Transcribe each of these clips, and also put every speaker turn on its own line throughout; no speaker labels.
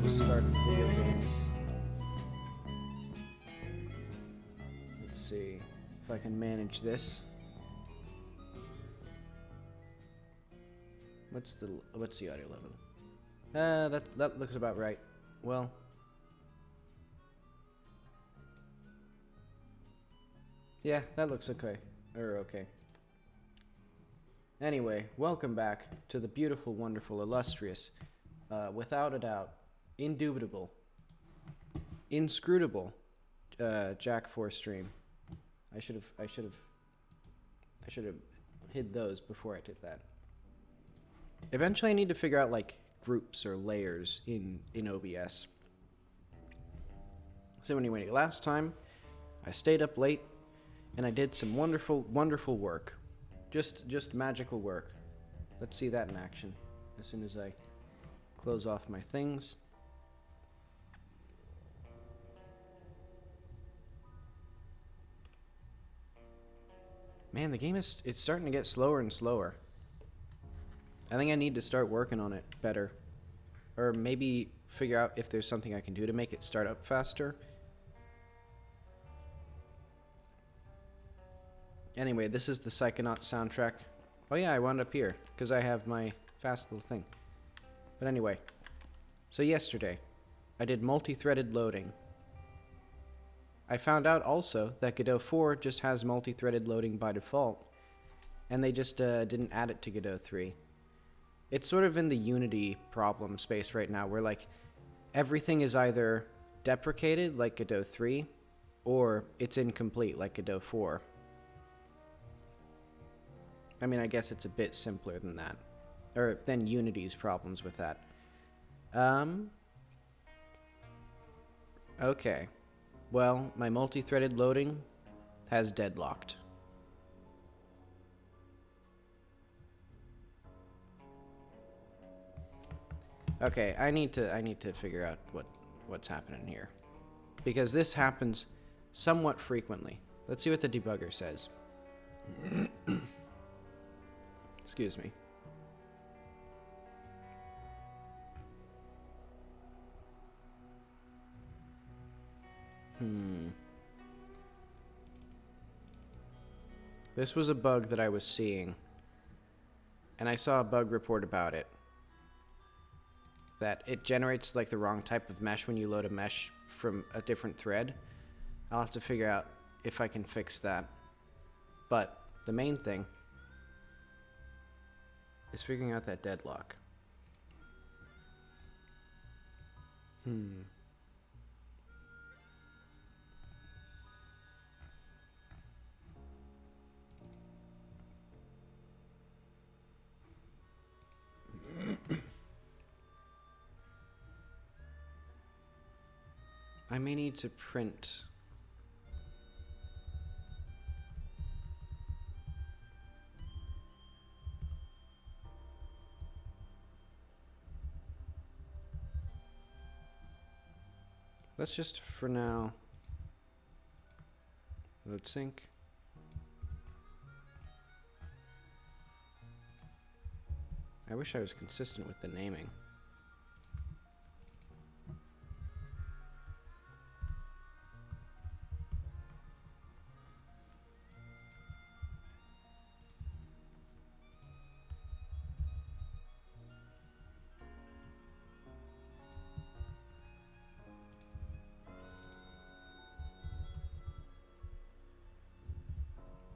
Start video games. Let's see if I can manage this. What's the audio level? That looks about right. Well, yeah, that looks okay. Okay. Anyway, welcome back to the beautiful, wonderful, illustrious, without a doubt, indubitable, inscrutable, Jack 4 stream. I should have hid those before I did that. Eventually I need to figure out like groups or layers in OBS. So anyway, last time I stayed up late and I did some wonderful, wonderful work. Just magical work. Let's see that in action as soon as I close off my things. Man, the game it's starting to get slower and slower. I think I need to start working on it better. Or maybe figure out if there's something I can do to make it start up faster. Anyway, this is the Psychonaut Soundtrack. Oh yeah, I wound up here, because I have my fast little thing. But anyway, so yesterday, I did multi-threaded loading. I found out also that Godot 4 just has multi-threaded loading by default, and they just didn't add it to Godot 3. It's sort of in the Unity problem space right now, where like everything is either deprecated, like Godot 3, or it's incomplete, like Godot 4. I mean, I guess it's a bit simpler than that. Or than Unity's problems with that. Okay. Well, my multi-threaded loading has deadlocked. Okay, I need to figure out what's happening here. Because this happens somewhat frequently. Let's see what the debugger says. Excuse me. This was a bug that I was seeing. And I saw a bug report about it. That it generates like the wrong type of mesh when you load a mesh from a different thread. I'll have to figure out if I can fix that. But the main thing is figuring out that deadlock. I may need to print. Let's just, for now, load sync. I wish I was consistent with the naming.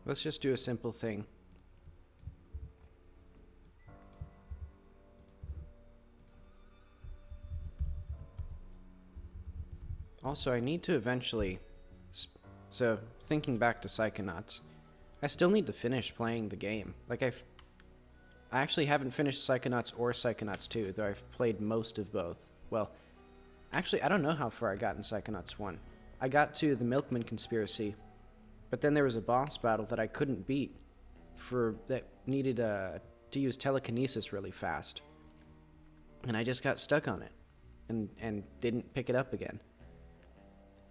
Let's just do a simple thing. Also, I need to eventually... So, thinking back to Psychonauts, I still need to finish playing the game. Like, I actually haven't finished Psychonauts or Psychonauts 2, though I've played most of both. Well, actually, I don't know how far I got in Psychonauts 1. I got to the Milkman Conspiracy, but then there was a boss battle that I couldn't beat that needed to use telekinesis really fast. And I just got stuck on it and didn't pick it up again.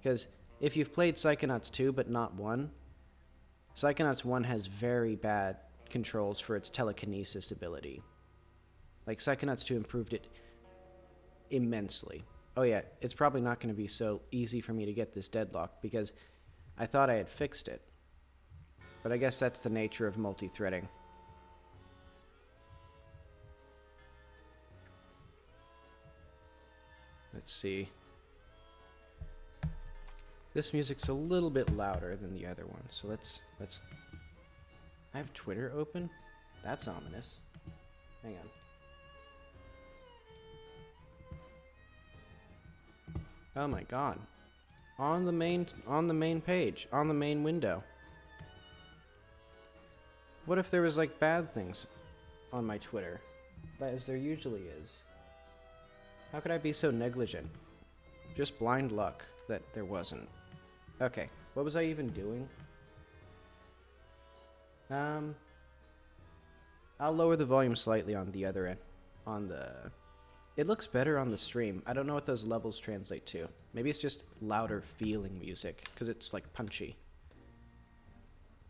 Because if you've played Psychonauts 2 but not 1, Psychonauts 1 has very bad controls for its telekinesis ability. Like, Psychonauts 2 improved it immensely. oh yeah, it's probably not going to be so easy for me to get this deadlock because I thought I had fixed it. But I guess that's the nature of multi-threading. Let's see. This music's a little bit louder than the other one, so let's... I have Twitter open? That's ominous. Hang on. Oh my god. On the main page, on the main window. What if there was like bad things on my Twitter? As there usually is. How could I be so negligent? Just blind luck that there wasn't. Okay, what was I even doing? I'll lower the volume slightly on the other end. It looks better on the stream. I don't know what those levels translate to. Maybe it's just louder feeling music, because it's like punchy.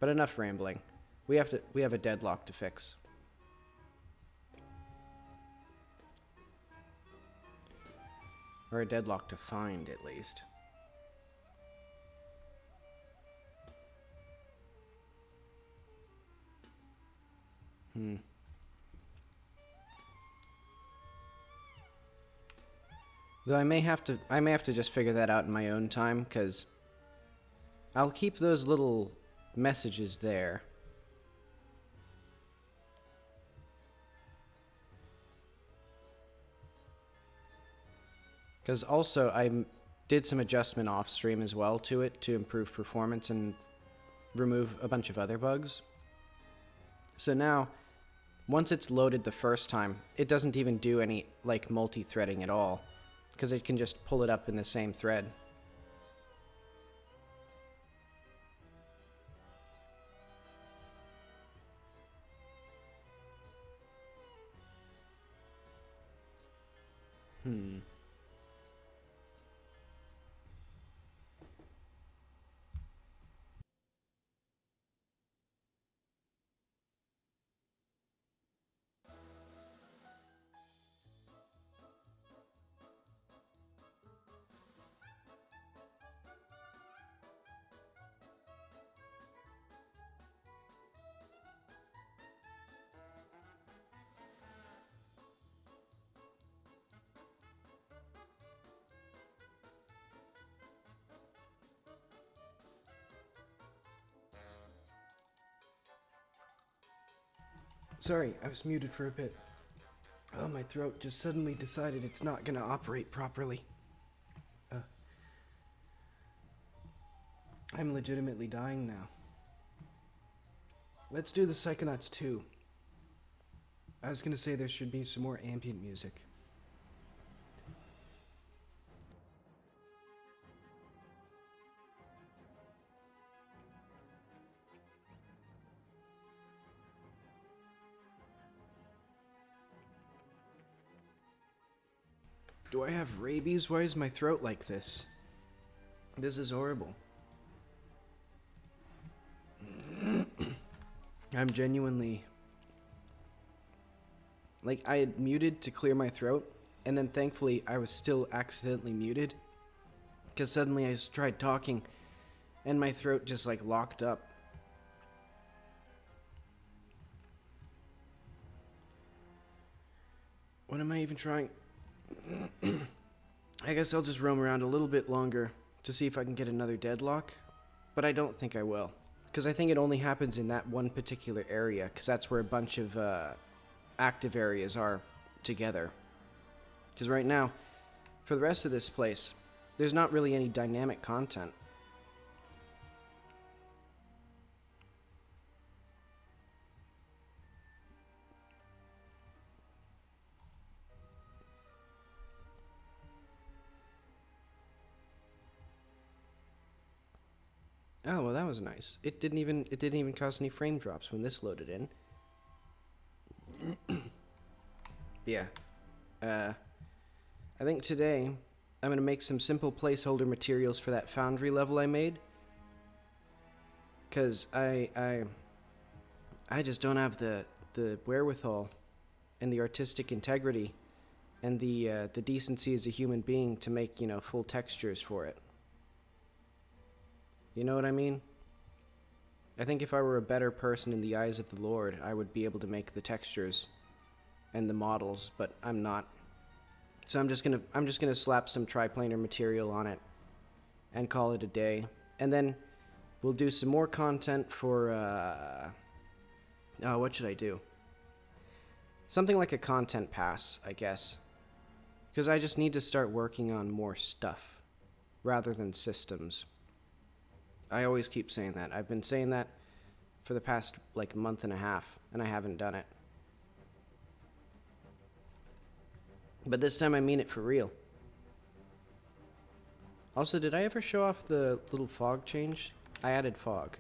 But enough rambling. We have a deadlock to fix. Or a deadlock to find, at least. Though I may have to just figure that out in my own time, because I'll keep those little messages there. Because also I did some adjustment off stream as well to it to improve performance and remove a bunch of other bugs. So now, once it's loaded the first time, it doesn't even do any like multi-threading at all, because it can just pull it up in the same thread. Sorry, I was muted for a bit. Oh, my throat just suddenly decided it's not gonna operate properly. I'm legitimately dying now. Let's do the Psychonauts 2. I was gonna say there should be some more ambient music. Do I have rabies? Why is my throat like this? This is horrible. I'm genuinely... Like, I had muted to clear my throat, and then thankfully I was still accidentally muted. Because suddenly I tried talking, and my throat just like locked up. What am I even trying? I guess I'll just roam around a little bit longer to see if I can get another deadlock, but I don't think I will, because I think it only happens in that one particular area, because that's where a bunch of active areas are together. Because right now, for the rest of this place, there's not really any dynamic content. Oh, well, that was nice. It didn't even cause any frame drops when this loaded in. Yeah. I think today I'm going to make some simple placeholder materials for that Foundry level I made. Cuz I just don't have the wherewithal and the artistic integrity and the decency as a human being to make, you know, full textures for it. You know what I mean? I think if I were a better person in the eyes of the Lord, I would be able to make the textures and the models, but I'm not. So I'm just gonna slap some triplanar material on it and call it a day. And then we'll do some more content for oh, what should I do? Something like a content pass, I guess. Because I just need to start working on more stuff rather than systems. I always keep saying that. I've been saying that for the past, like, month and a half, and I haven't done it. But this time I mean it for real. Also, did I ever show off the little fog change? I added fog.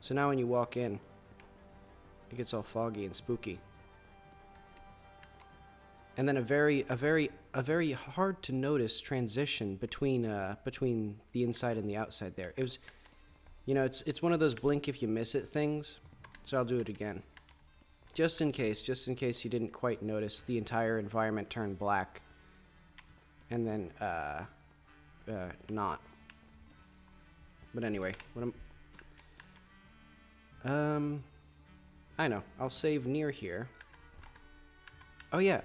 So now when you walk in, it gets all foggy and spooky. And then a very hard to notice transition between the inside and the outside there. It was, you know, it's one of those blink if you miss it things. So I'll do it again. Just in case you didn't quite notice the entire environment turn black. And then not. But anyway, I know. I'll save near here. Oh yeah.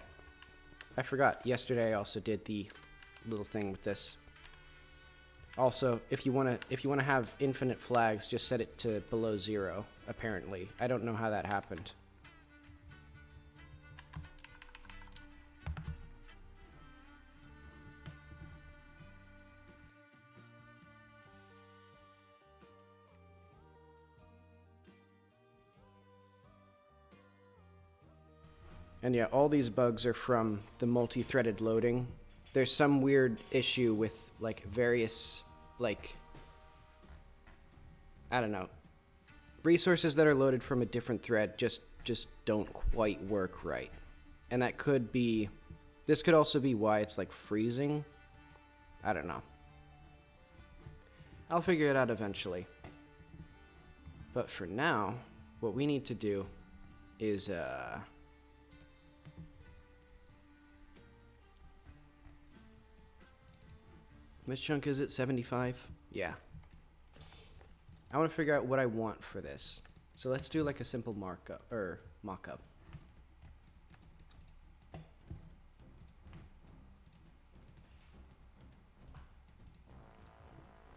I forgot. Yesterday I also did the little thing with this. Also, if you wanna have infinite flags, just set it to below 0, apparently. I don't know how that happened. And yeah, all these bugs are from the multi-threaded loading. There's some weird issue with, like, various, like, I don't know, resources that are loaded from a different thread just don't quite work right. And that could be, this could also be why it's, like, freezing. I don't know. I'll figure it out eventually. But for now, what we need to do is, which chunk is it? 75? Yeah. I want to figure out what I want for this. So let's do like a simple markup, or mock-up.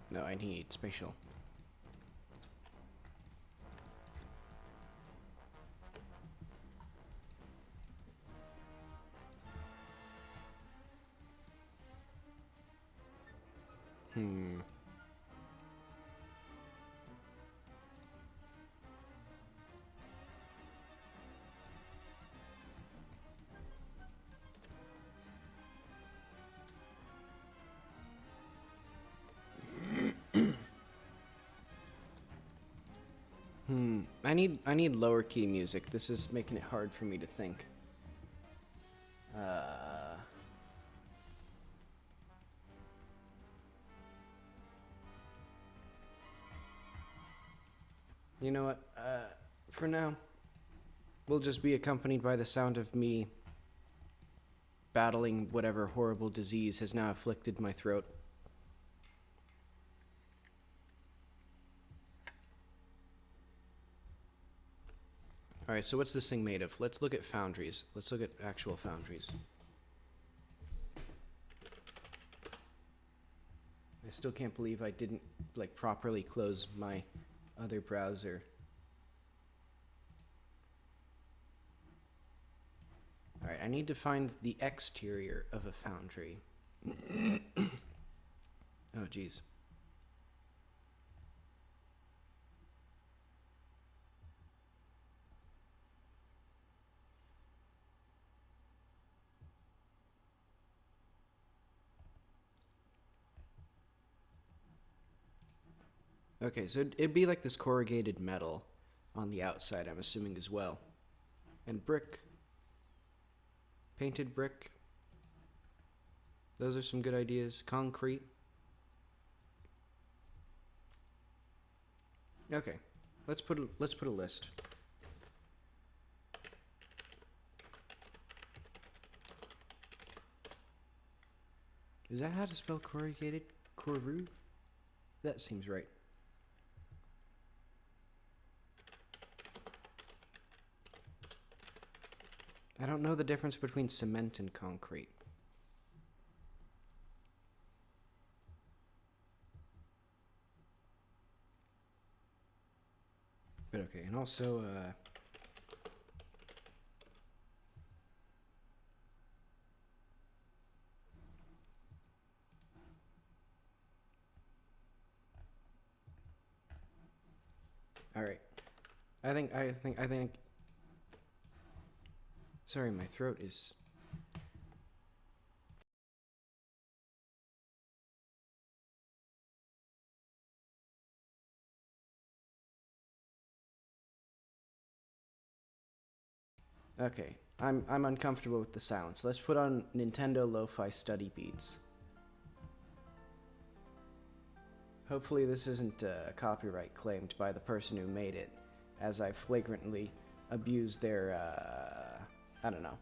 No, I need spatial. I need lower key music. This is making it hard for me to think. You know what? For now, we'll just be accompanied by the sound of me battling whatever horrible disease has now afflicted my throat. Alright, so what's this thing made of? Let's look at foundries. Let's look at actual foundries. I still can't believe I didn't, like, properly close my other browser. Alright, I need to find the exterior of a foundry. Oh, jeez. Okay, so it'd be like this corrugated metal on the outside, I'm assuming, as well. And brick. Painted brick. Those are some good ideas. Concrete. Okay, let's put a list. Is that how to spell corrugated? Corru? That seems right. I don't know the difference between cement and concrete. But okay, and also, all right. I think. Sorry, my throat is. Okay, I'm uncomfortable with the sounds. Let's put on Nintendo Lo-Fi Study Beats. Hopefully this isn't copyright claimed by the person who made it, as I flagrantly abused their, I don't know.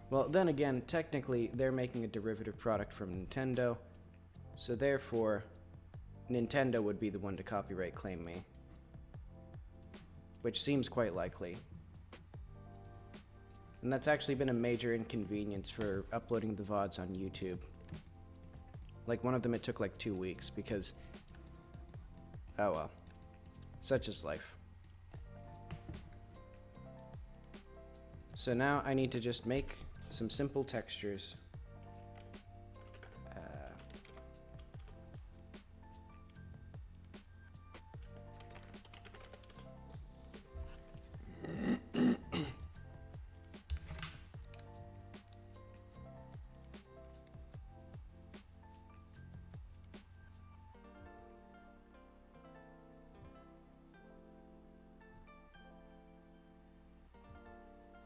Well, then again, technically, they're making a derivative product from Nintendo, so therefore, Nintendo would be the one to copyright claim me. Which seems quite likely. And that's actually been a major inconvenience for uploading the VODs on YouTube. Like, one of them, it took like 2 weeks because... Oh well. Such is life. So now I need to just make some simple textures.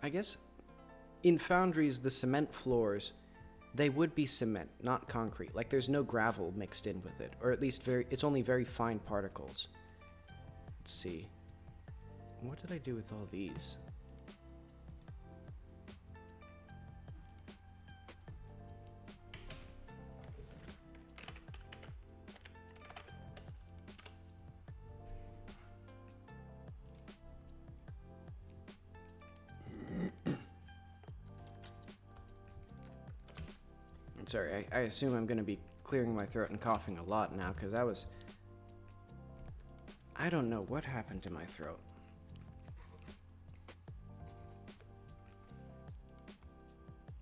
I guess in Foundries, the cement floors, they would be cement, not concrete. Like, there's no gravel mixed in with it, or at least it's only very fine particles. Let's see. What did I do with all these? Sorry, I assume I'm going to be clearing my throat and coughing a lot now, because I don't know what happened to my throat.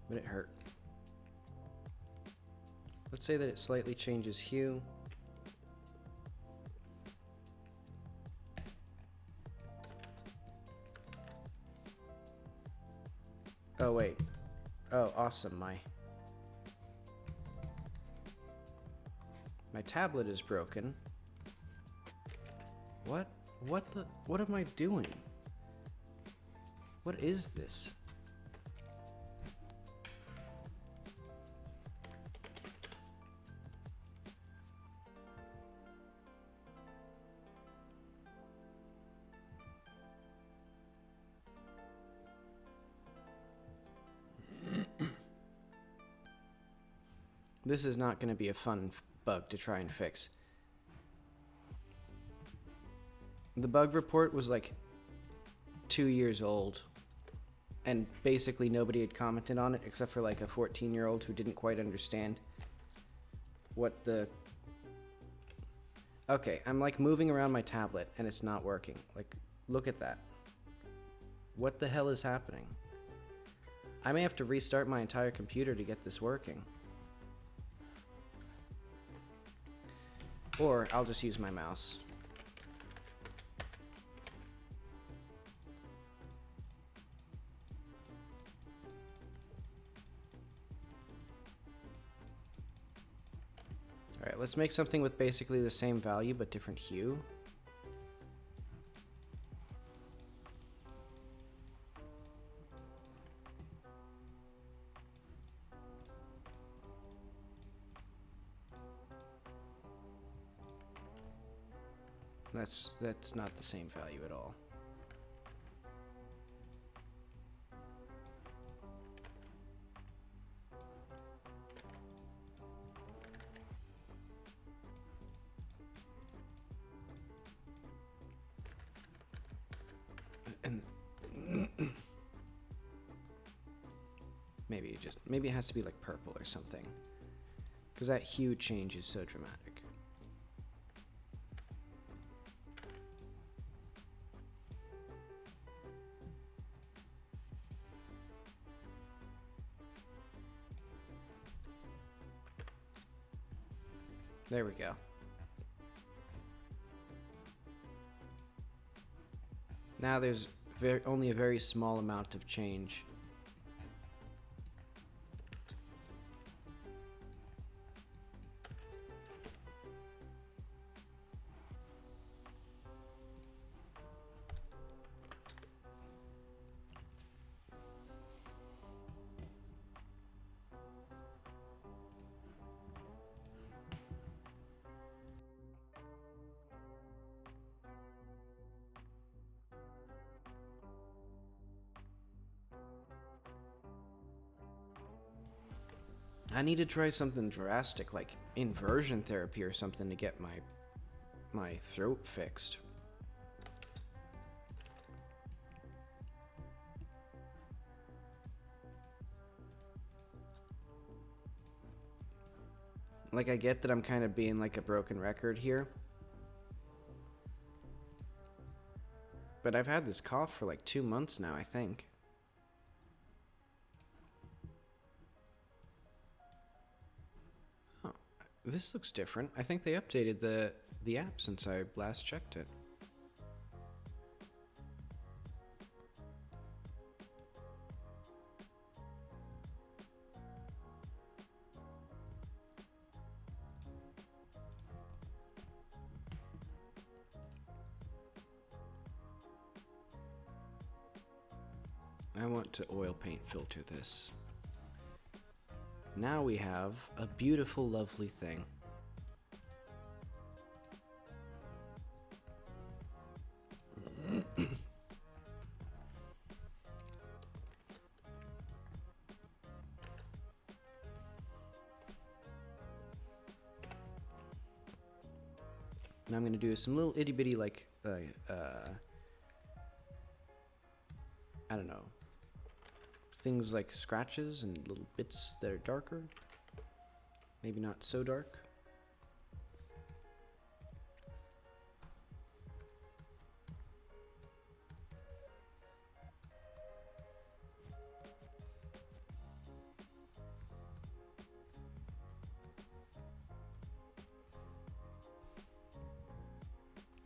But it hurt. Let's say that it slightly changes hue. Oh, wait. Oh, awesome, My tablet is broken. What am I doing? What is this? This is not going to be a fun bug to try and fix. The bug report was like 2 years old, and basically nobody had commented on it except for like a 14-year-old who didn't quite understand what the... Okay, I'm like moving around my tablet and it's not working. Like, look at that. What the hell is happening? I may have to restart my entire computer to get this working. Or I'll just use my mouse. Alright, let's make something with basically the same value but different hue. That's not the same value at all. Maybe it has to be like purple or something. Because that hue change is so dramatic. There we go. Now there's only a very small amount of change. I need to try something drastic, like inversion therapy or something, to get my throat fixed. Like, I get that I'm kind of being like a broken record here, but I've had this cough for like 2 months now, I think. This looks different. I think they updated the app since I last checked it. I want to oil paint filter this. Now we have a beautiful, lovely thing. Now I'm going to do some little itty bitty, like, I don't know, things like scratches and little bits that are darker. Maybe not so dark.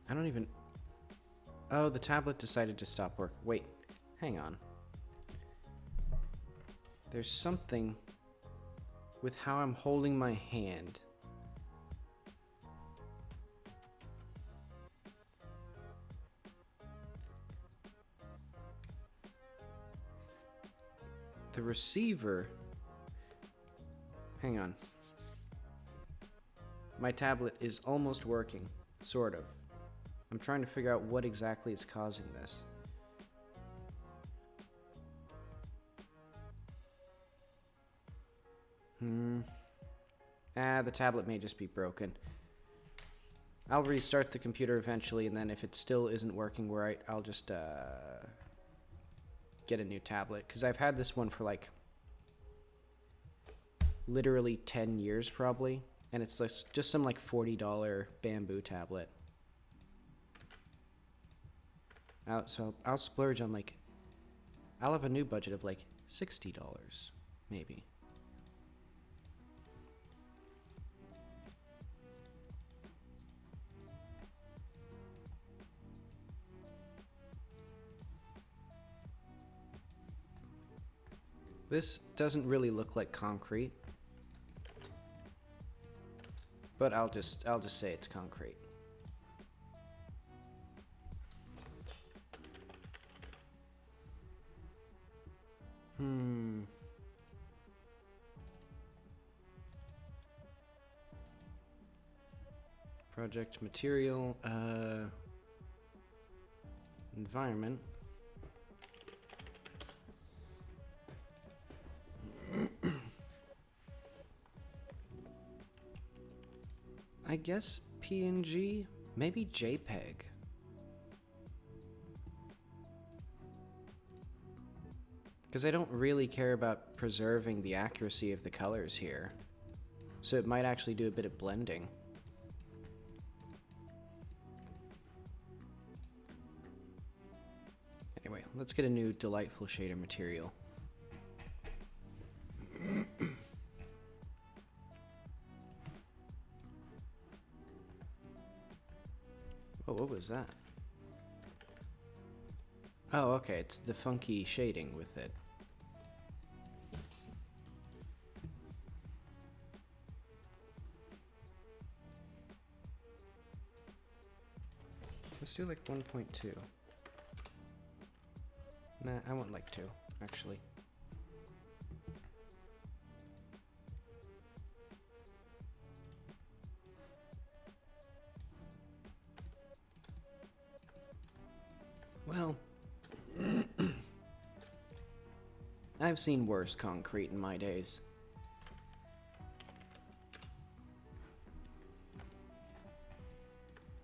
I don't even... Oh, the tablet decided to stop work. Wait, hang on. There's something with how I'm holding my hand. The receiver... Hang on. My tablet is almost working, sort of. I'm trying to figure out what exactly is causing this. The tablet may just be broken. I'll restart the computer eventually, and then if it still isn't working right, I'll just get a new tablet. Because I've had this one for like literally 10 years probably, and it's just some like $40 bamboo tablet. So I'll splurge on like, I'll have a new budget of like $60 maybe. This doesn't really look like concrete, but I'll just say it's concrete. Project material, environment. I guess PNG, maybe JPEG. Because I don't really care about preserving the accuracy of the colors here. So it might actually do a bit of blending. Anyway, let's get a new delightful shader material. Oh, what was that? Oh, okay, it's the funky shading with it. Let's do like 1.2. Nah, I want like 2, actually. Well, I've seen worse concrete in my days.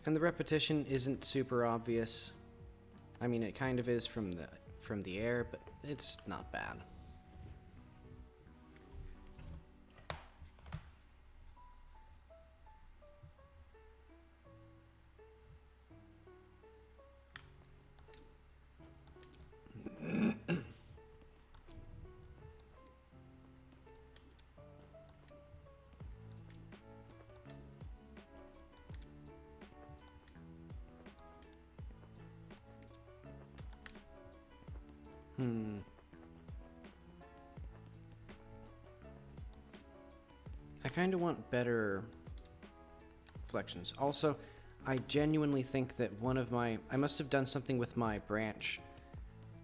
And the repetition isn't super obvious. I mean, it kind of is from the air, but it's not bad. I kind of want better reflections. Also, I genuinely think that I must have done something with my branch,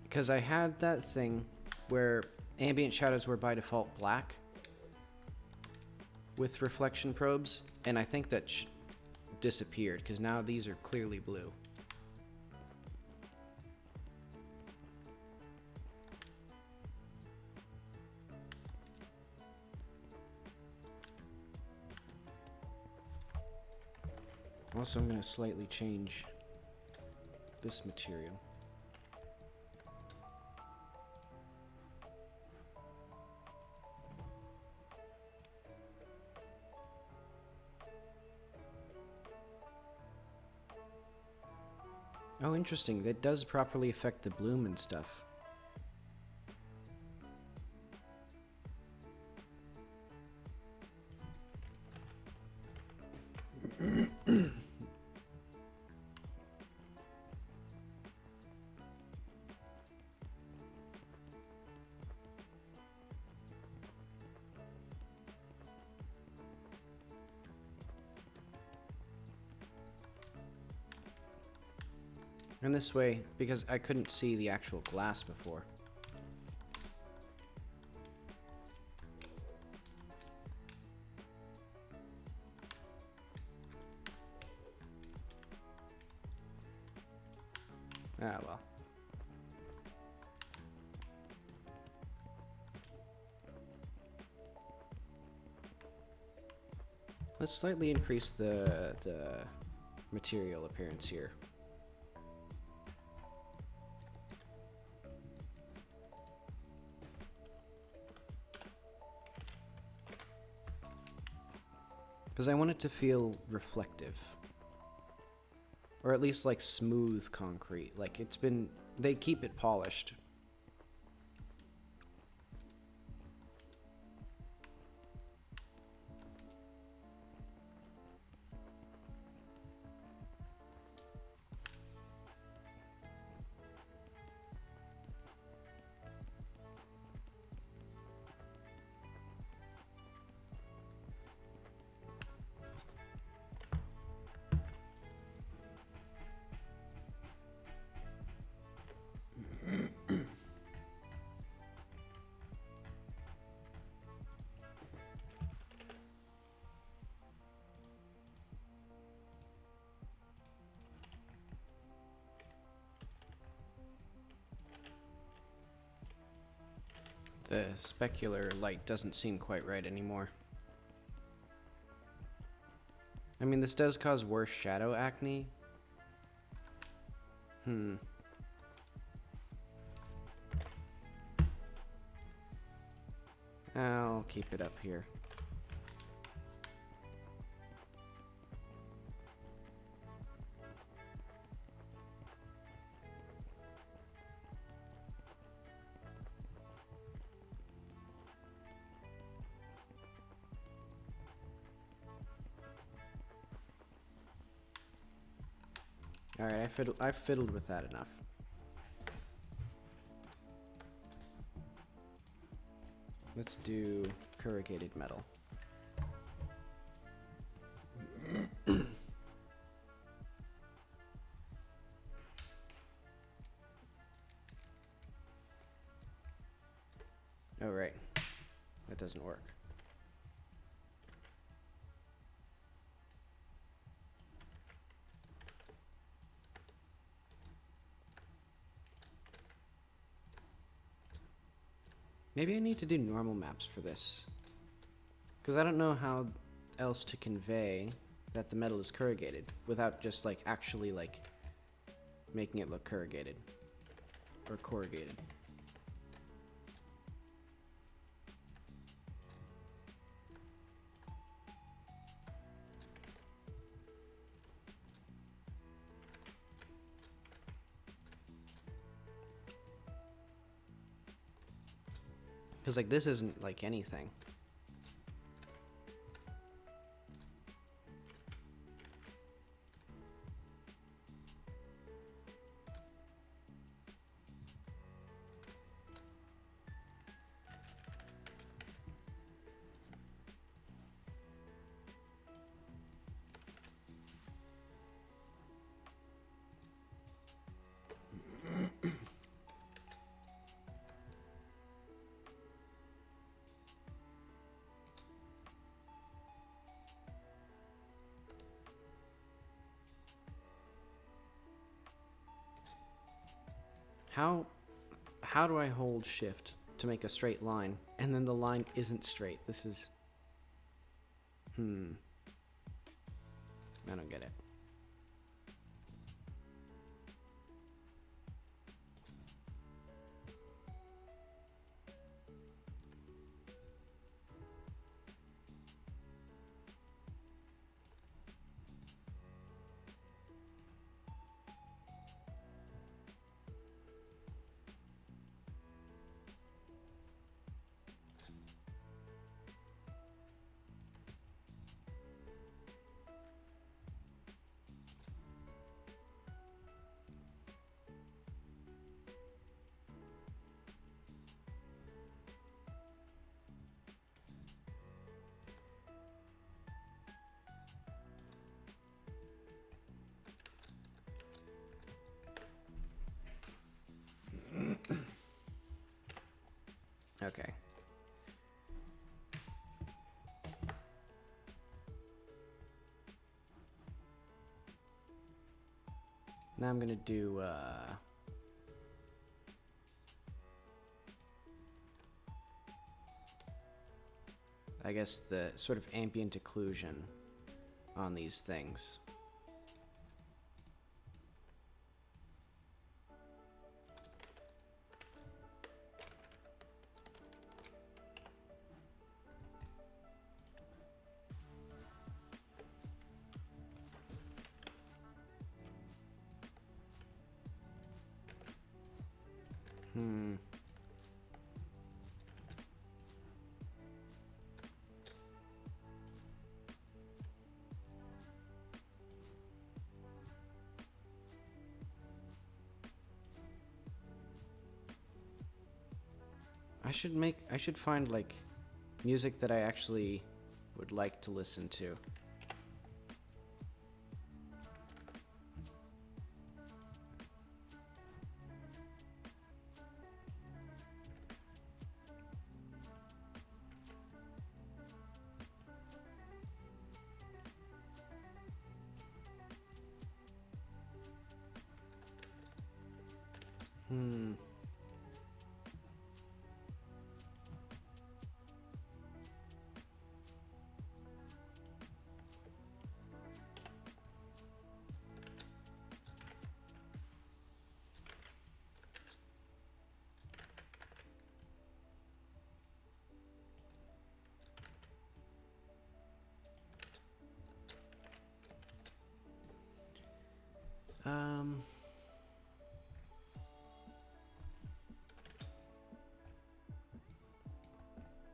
because I had that thing where ambient shadows were by default black with reflection probes, and I think that disappeared, because now these are clearly blue. Also, I'm going to slightly change this material. Oh, interesting. That does properly affect the bloom and stuff. And this way, because I couldn't see the actual glass before. Ah, well. Let's slightly increase the material appearance here. Because I want it to feel reflective. Or at least like smooth concrete. Like they keep it polished. The specular light doesn't seem quite right anymore. I mean, this does cause worse shadow acne. I'll keep it up here. Alright, I've fiddled with that enough. Let's do corrugated metal. Oh, right. That doesn't work. Maybe I need to do normal maps for this. Because I don't know how else to convey that the metal is corrugated without just like actually like making it look corrugated or corrugated. Because, like, this isn't, like, anything. How do I hold shift to make a straight line and then the line isn't straight? This is I don't get it. Okay. Now I'm gonna do I guess the sort of ambient occlusion on these things. I should find like music that I actually would like to listen to.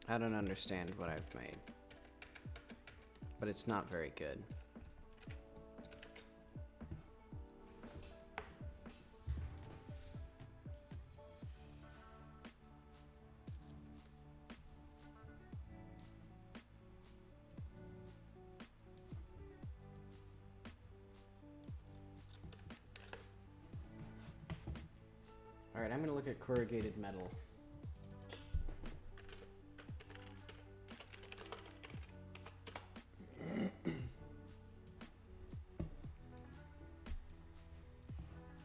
I don't understand what I've made, but it's not very good. Alright, I'm gonna look at Corrugated Metal.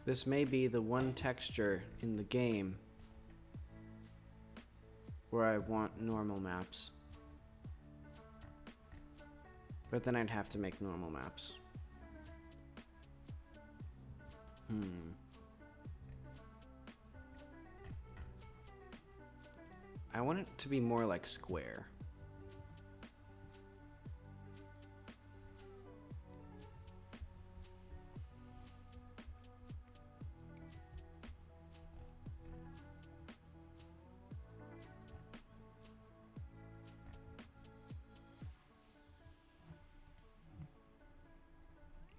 This may be the one texture in the game where I want normal maps. But then I'd have to make normal maps. I want it to be more like square.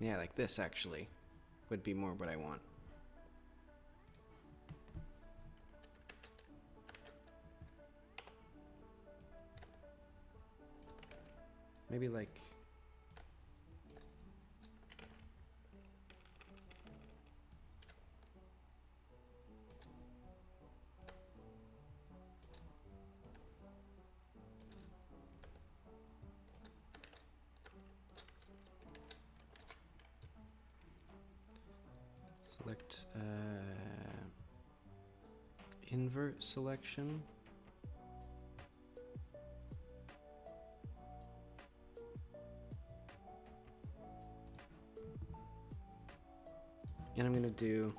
Yeah, like this actually would be more what I want. Maybe like... select invert selection. And I'm gonna do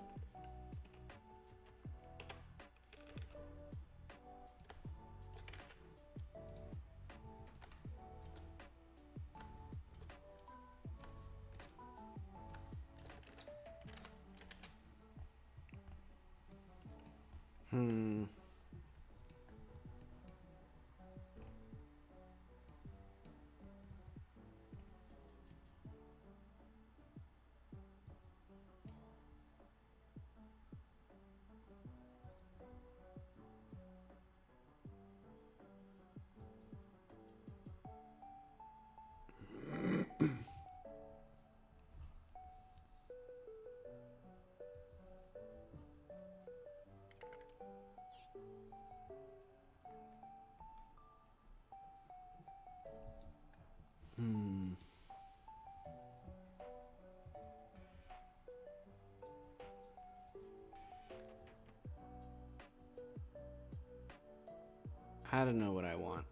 I don't know what I want.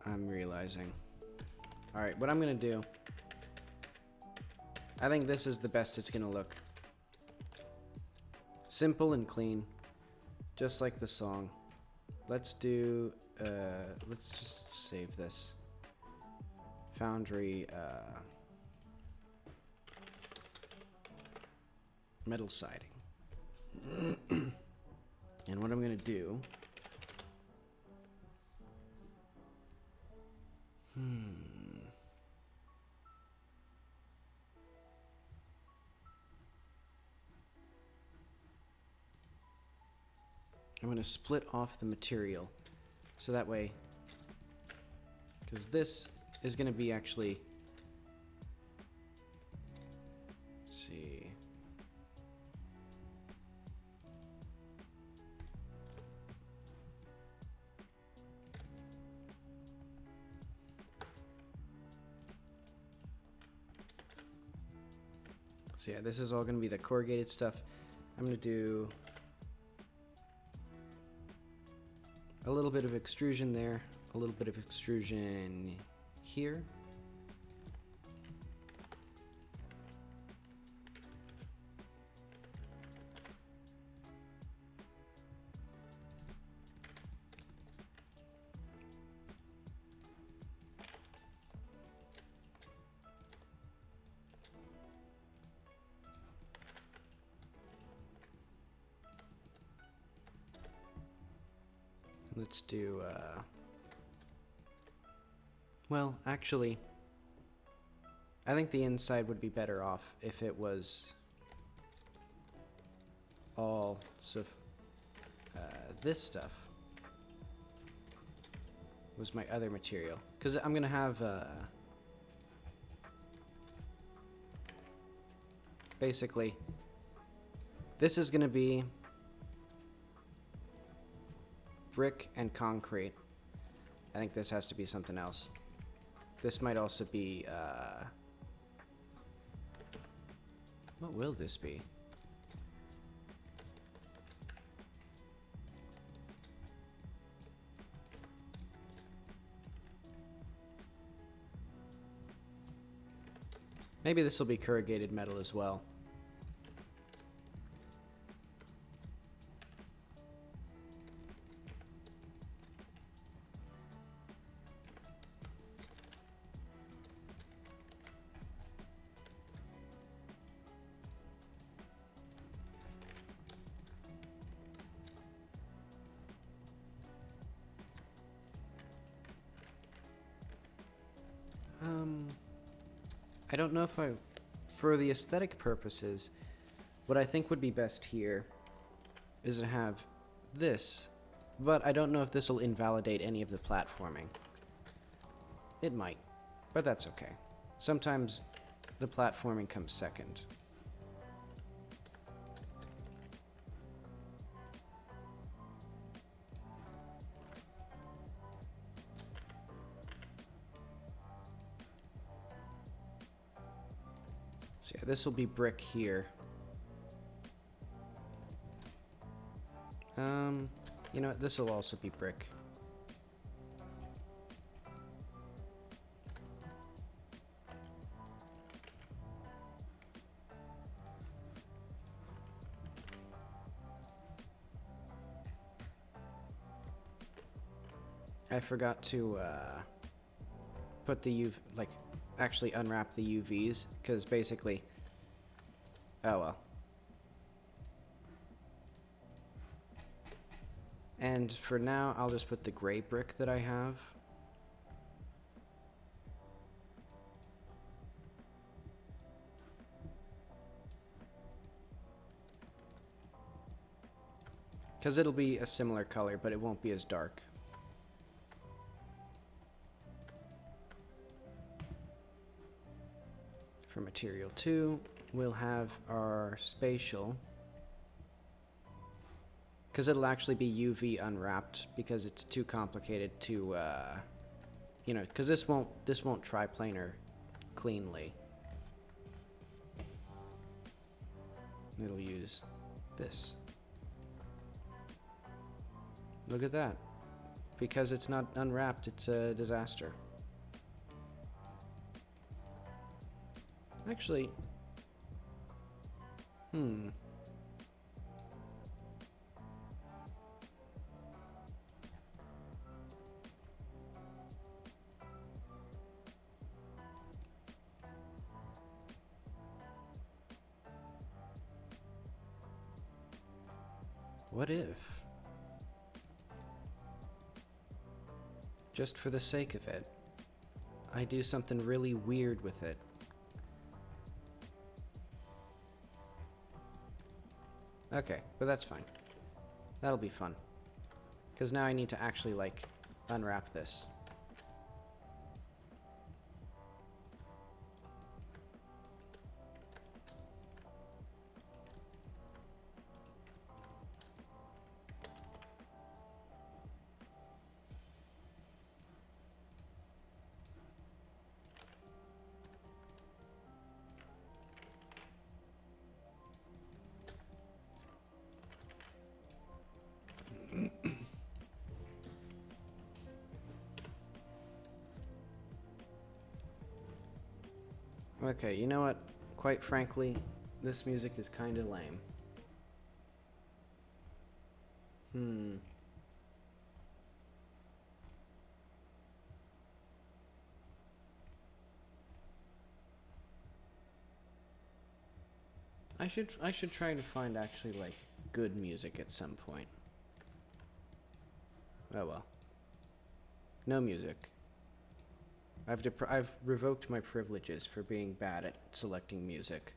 I'm realizing. Alright, what I'm gonna do... I think this is the best it's gonna look. Simple and clean. Just like the song. Let's do... let's just save this. Foundry, metal siding. And what I'm gonna do... I'm going to split off the material, so that way, because this is going to be actually, let's see, so yeah, this is all going to be the corrugated stuff. I'm going to do a little bit of extrusion there, a little bit of extrusion here. Let's do, well, actually, I think the inside would be better off if it was all sort of, this stuff was my other material. Because I'm going to have, basically, this is going to be brick and concrete. I think this has to be something else. This might also be, what will this be? Maybe this will be corrugated metal as well. I don't know if for the aesthetic purposes, what I think would be best here is to have this, but I don't know if this will invalidate any of the platforming. It might, but that's okay. Sometimes the platforming comes second. So yeah, this will be brick here. You know what, this will also be brick. I forgot to put the actually unwrap the UVs, because basically, oh well. And for now, I'll just put the gray brick that I have. Because it'll be a similar color, but it won't be as dark. For material 2, we'll have our spatial, because it'll actually be UV unwrapped, because it's too complicated to, you know, because this won't triplanar cleanly. It'll use this. Look at that. Because it's not unwrapped, it's a disaster. Actually, what if, just for the sake of it, I do something really weird with it? Okay, but that's fine. That'll be fun. Because now I need to actually, like, unwrap this. Okay, you know what? Quite frankly, this music is kind of lame. I should try to find actually like good music at some point. Oh well. No music. I've revoked my privileges for being bad at selecting music.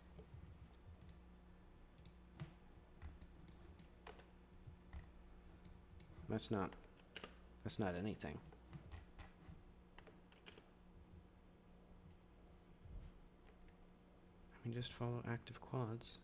That's not anything. I mean, just follow active quads.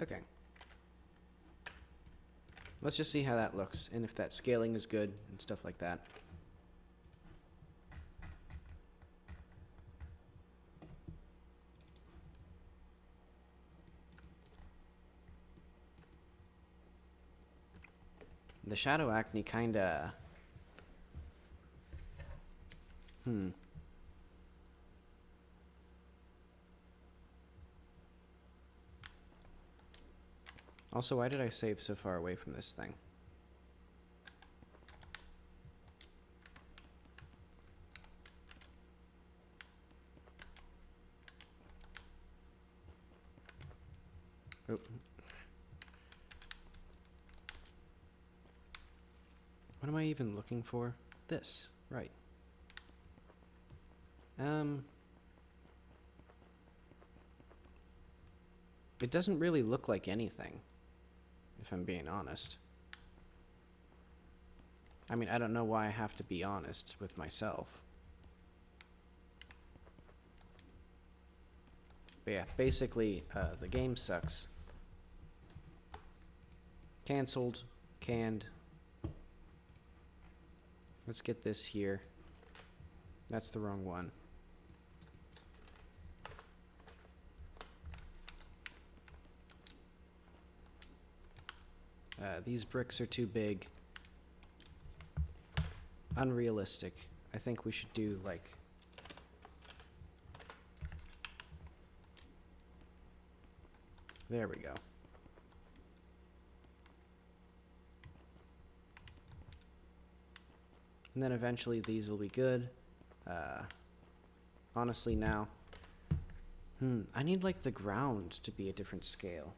Okay. Let's just see how that looks, and if that scaling is good, and stuff like that. The shadow acne kinda... Also, why did I save so far away from this thing? Oh. What am I even looking for? This, right. It doesn't really look like anything, if I'm being honest. I mean, I don't know why I have to be honest with myself. But yeah, basically, the game sucks. Cancelled, canned. Let's get this here. That's the wrong one. These bricks are too big. Unrealistic. I think we should do like... There we go. And then eventually these will be good. Honestly now... I need like the ground to be a different scale.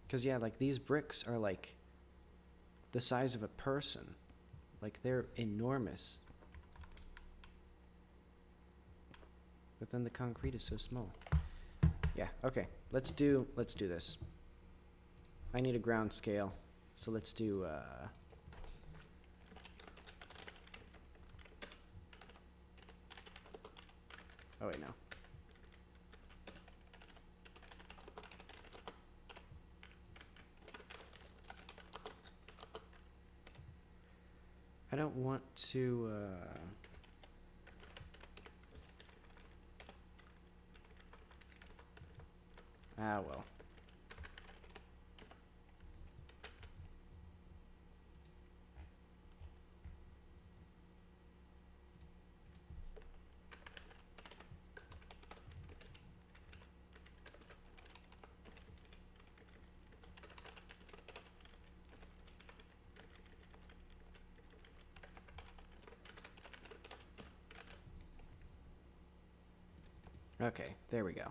Because, yeah, like, these bricks are, like, the size of a person. Like, they're enormous. But then the concrete is so small. Yeah, okay. Let's do this. I need a ground scale. So let's do, Oh, wait, no. I don't want to, Ah, well. Okay, there we go.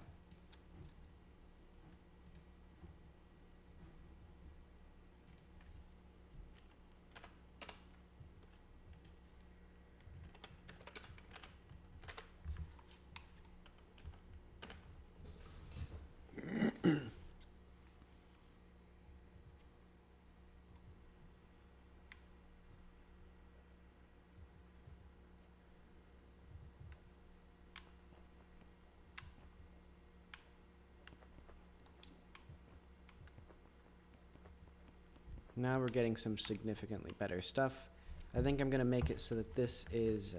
Now we're getting some significantly better stuff. I think I'm going to make it so that this is...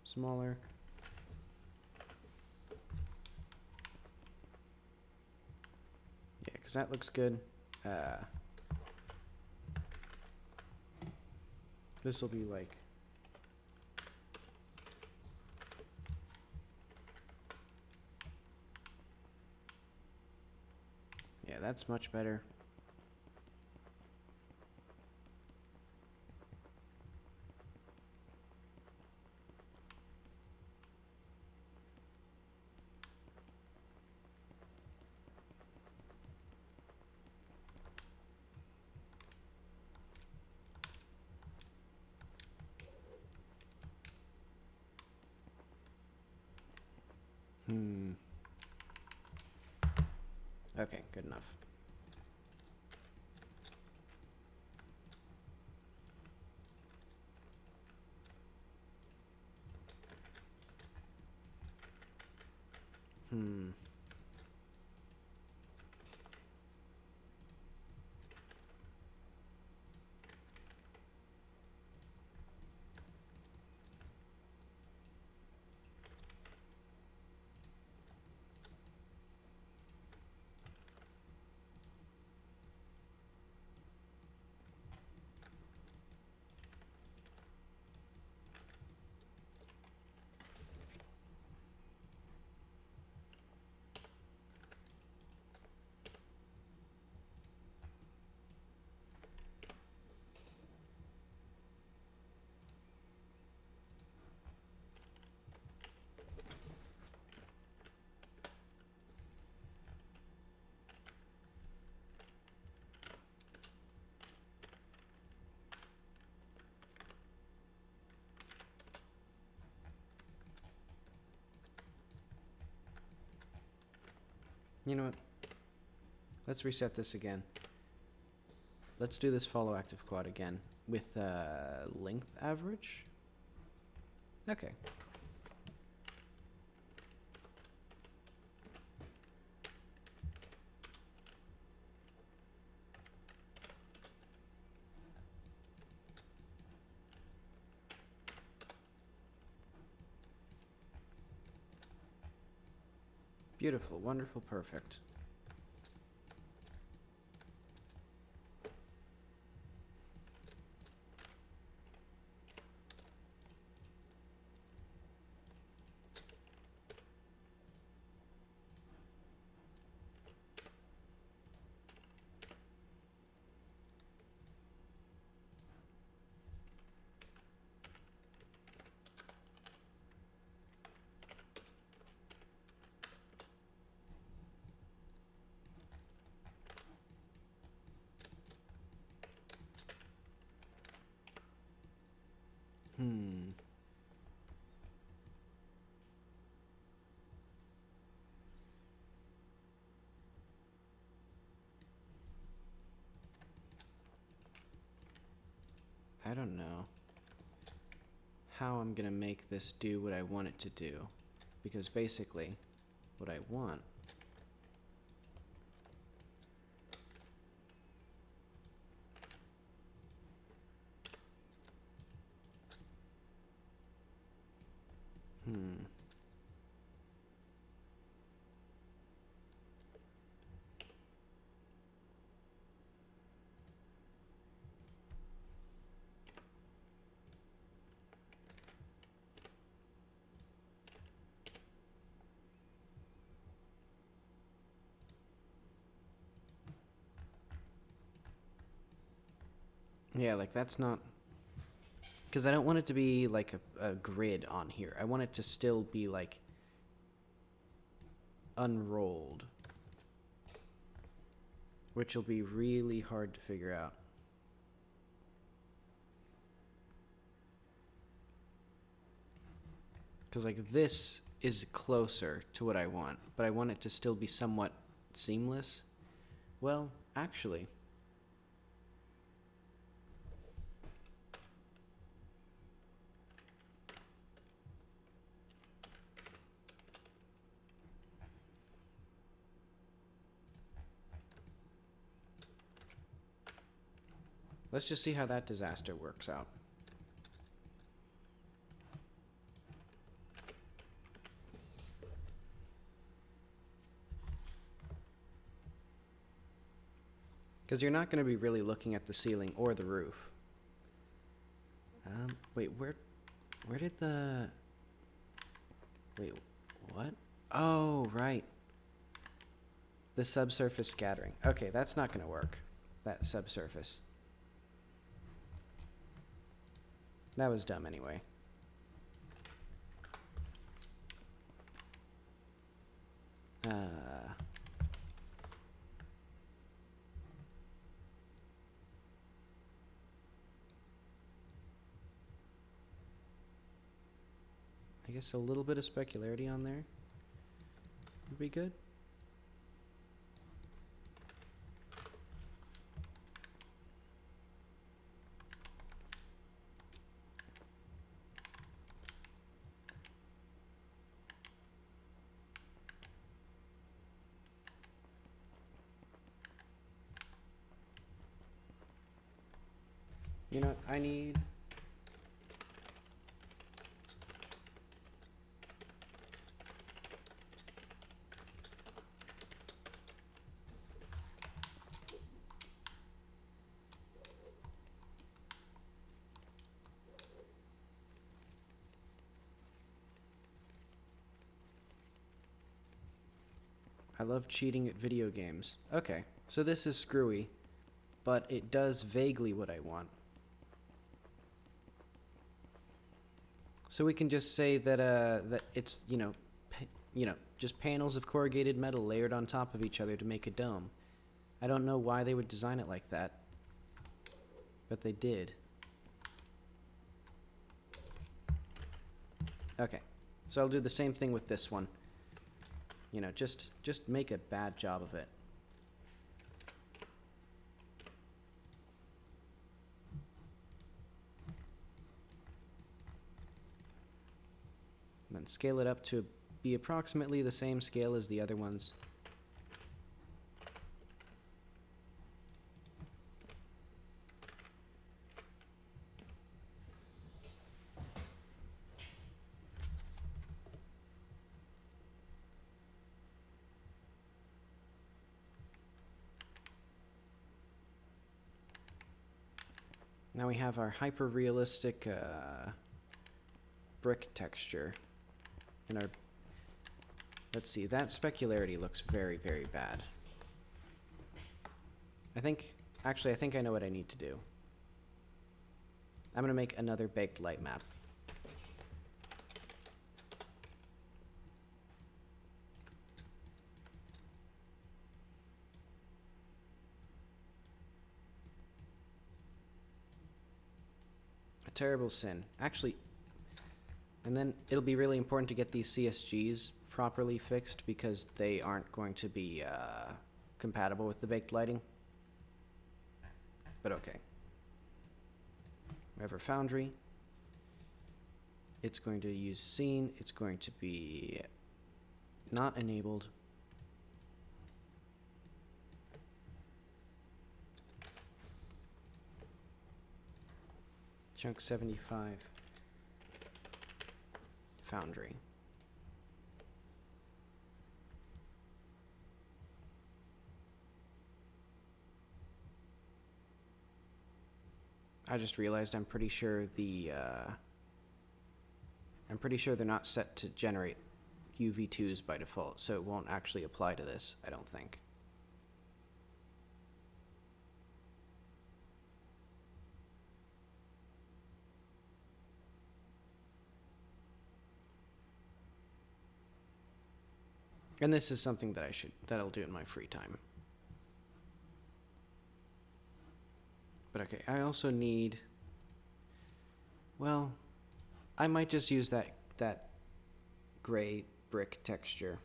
smaller. Yeah, because that looks good. This will be like... yeah, that's much better. Okay, good enough. You know what? Let's reset this again. Let's do this follow active quad again with length average. Okay. Beautiful, wonderful, perfect. I don't know how I'm gonna make this do what I want it to do, because basically what I want yeah, like that's not, because I don't want it to be like a grid on here. I want it to still be like unrolled, which will be really hard to figure out. Because like this is closer to what I want, but I want it to still be somewhat seamless. Well, actually, Let's just see how that disaster works out. Because you're not going to be really looking at the ceiling or the roof. Wait, where did the... Wait, what? Oh, right. The subsurface scattering. Okay, that's not going to work. That subsurface. That was dumb anyway. I guess a little bit of specularity on there would be good. You know, I need... I love cheating at video games. Okay, so this is screwy, but it does vaguely what I want. So we can just say that that it's, you know, just panels of corrugated metal layered on top of each other to make a dome. I don't know why they would design it like that, but they did. Okay, so I'll do the same thing with this one. You know, just make a bad job of it. And then scale it up to be approximately the same scale as the other ones. Now we have our hyper-realistic brick texture. And our... Let's see, that specularity looks very, very bad. Actually, I think I know what I need to do. I'm going to make another baked light map. Terrible sin. Actually, and then it'll be really important to get these CSGs properly fixed because they aren't going to be compatible with the baked lighting. But okay. We have our Foundry. It's going to use scene. It's going to be not enabled. Chunk 75, Foundry. I just realized I'm pretty sure they're not set to generate UV2s by default, so it won't actually apply to this, I don't think. And this is something that I'll do in my free time. But okay, I also need, well, I might just use that gray brick texture.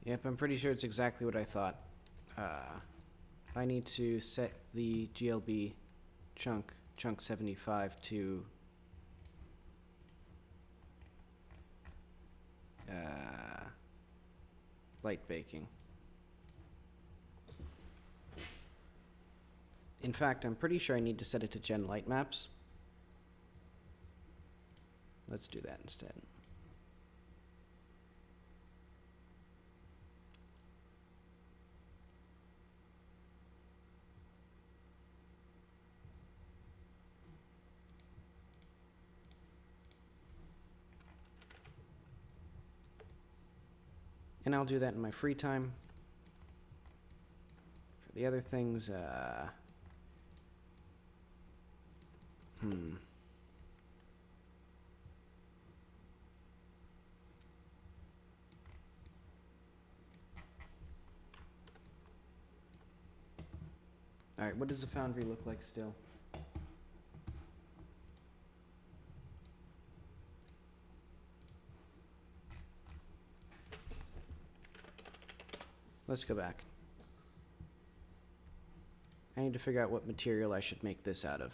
Yep, I'm pretty sure it's exactly what I thought. I need to set the GLB chunk 75 to light baking. In fact, I'm pretty sure I need to set it to gen light maps. Let's do that instead. And I'll do that in my free time. For the other things, Alright, what does the Foundry look like still? Let's go back. I need to figure out what material I should make this out of.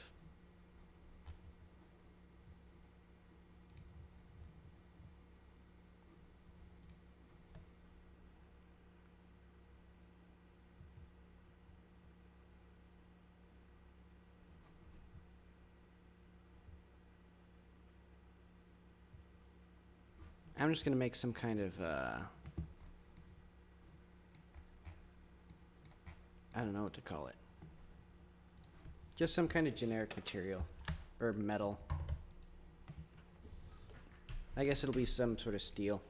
I'm just gonna make some kind of, I don't know what to call it. Just some kind of generic material. Or metal. I guess it'll be some sort of steel.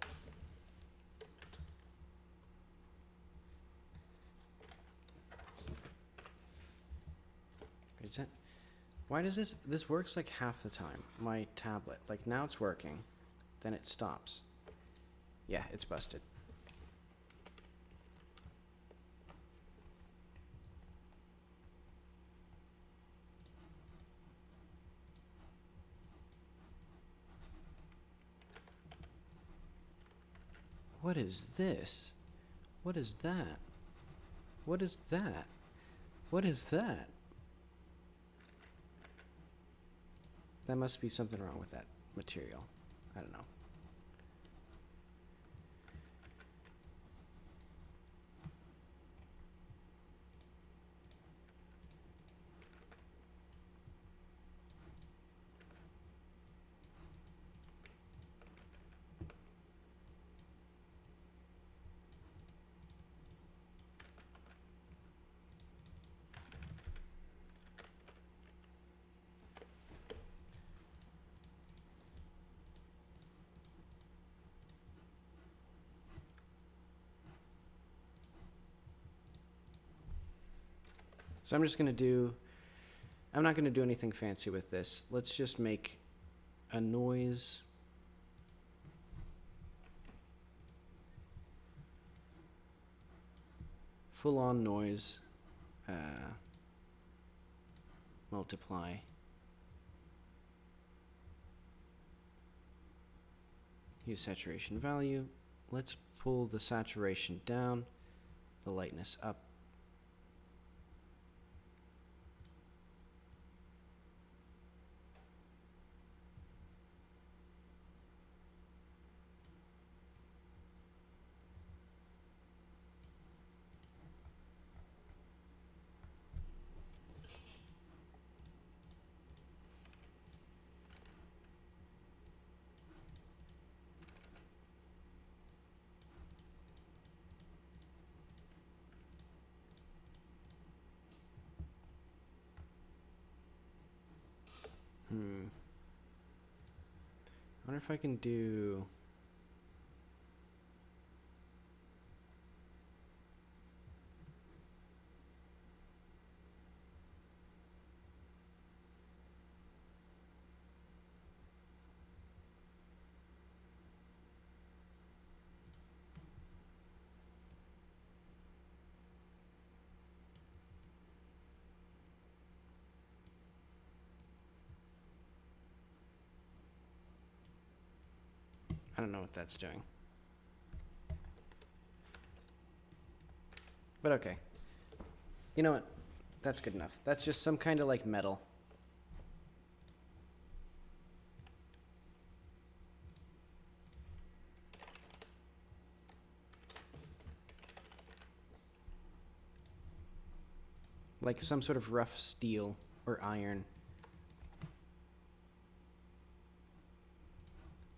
Is that... Why does this works like half the time, my tablet. Like now it's working, then it stops. Yeah, it's busted. What is this? What is that? What is that? What is that? That must be something wrong with that material. I don't know. So I'm just going to do, I'm not going to do anything fancy with this. Let's just make a noise. Full on noise. Multiply. Use saturation value. Let's pull the saturation down, the lightness up. I wonder if I can do... I don't know what that's doing. But okay. You know what? That's good enough. That's just some kind of like metal. Like some sort of rough steel or iron.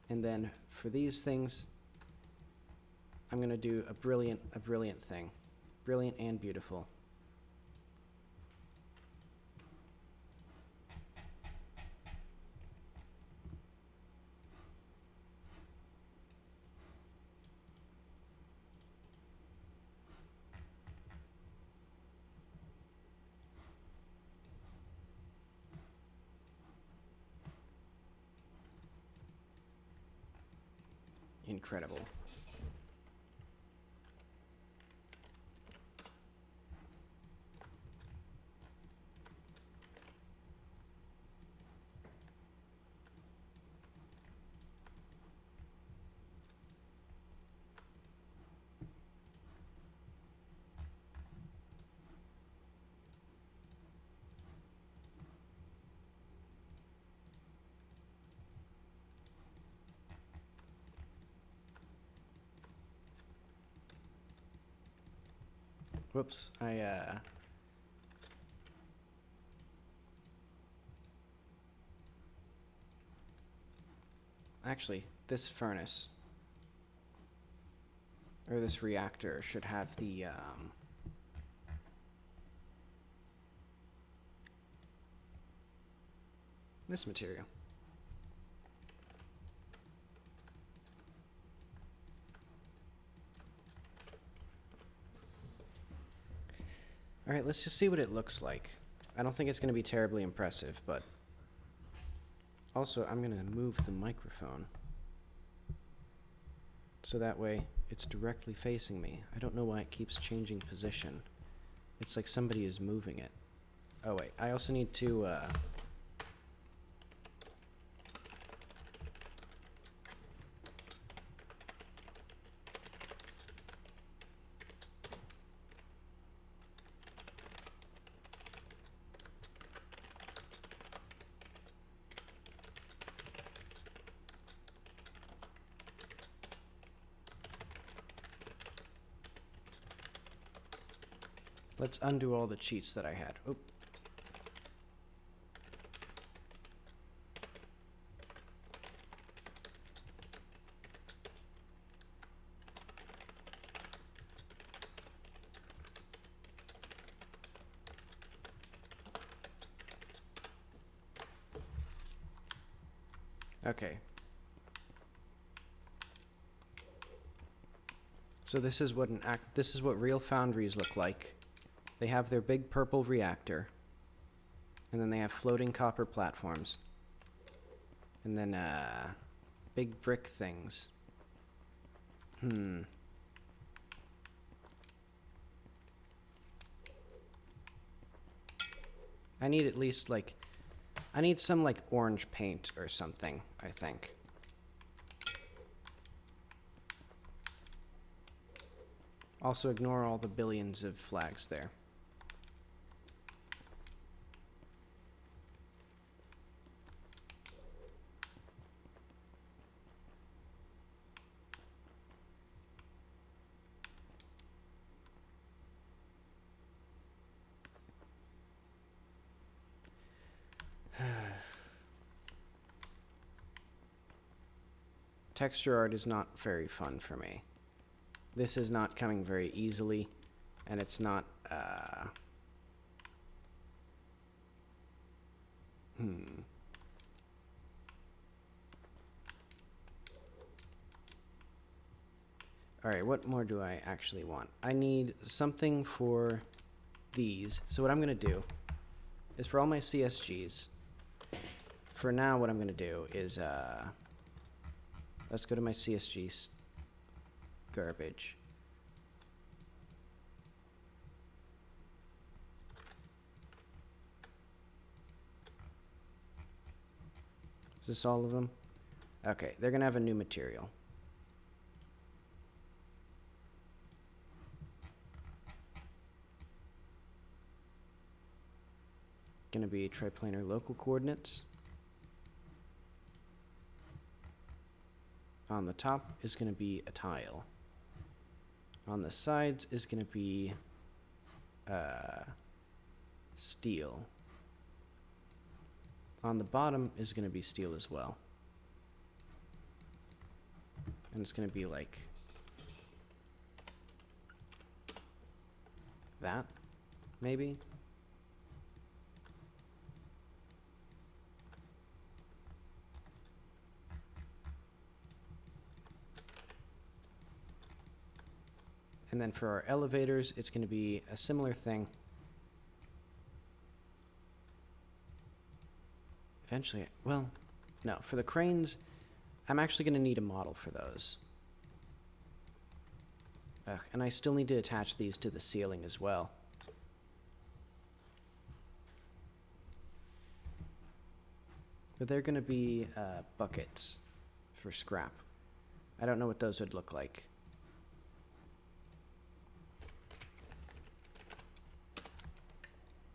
And then for these things, I'm gonna do a brilliant thing. Brilliant and beautiful. Incredible. Whoops, actually, this furnace, or this reactor, should have the, this material. Alright, let's just see what it looks like. I don't think it's going to be terribly impressive, but... Also, I'm going to move the microphone. So that way, it's directly facing me. I don't know why it keeps changing position. It's like somebody is moving it. Oh wait, I also need to, let's undo all the cheats that I had. Oop. Okay. So this is what real foundries look like. They have their big purple reactor, and then they have floating copper platforms, and then big brick things. I need at least like, I need some like orange paint or something, I think. Also ignore all the billions of flags there. Texture art is not very fun for me. This is not coming very easily, and it's not, Alright, what more do I actually want? I need something for these. So what I'm going to do is for all my CSGs, for now what I'm going to do is, let's go to my CSG garbage. Is this all of them? Okay, they're gonna have a new material. going to be triplanar local coordinates. On the top is going to be a tile. On the sides is going to be steel. On the bottom is going to be steel as well. And it's going to be like that, maybe? And then for our elevators, it's going to be a similar thing. Eventually, well, no, for the cranes, I'm actually going to need a model for those. And I still need to attach these to the ceiling as well. But they're going to be buckets for scrap. I don't know what those would look like.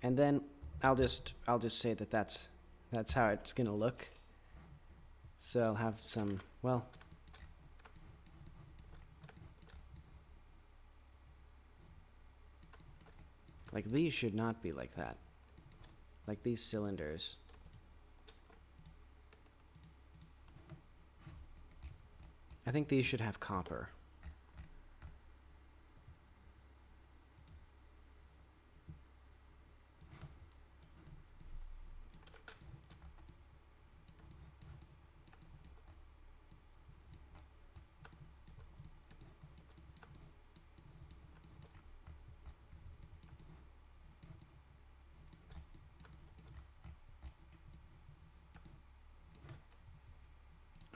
And then I'll just say that that's how it's gonna look. So I'll have some, well, like these should not be like that. Like these cylinders. I think these should have copper.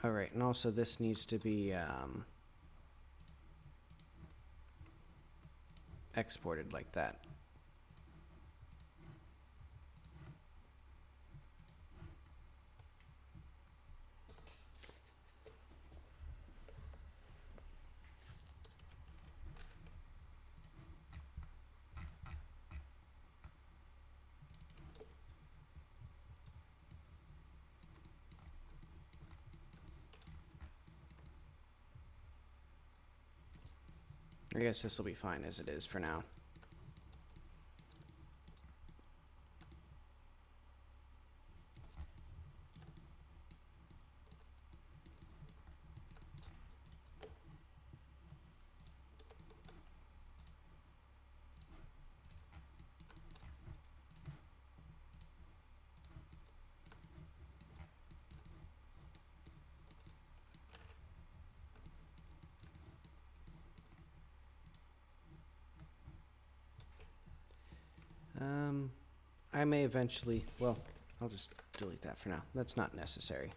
All right, and also this needs to be exported like that. I guess this will be fine as it is for now. I may eventually, well, I'll just delete that for now. That's not necessary.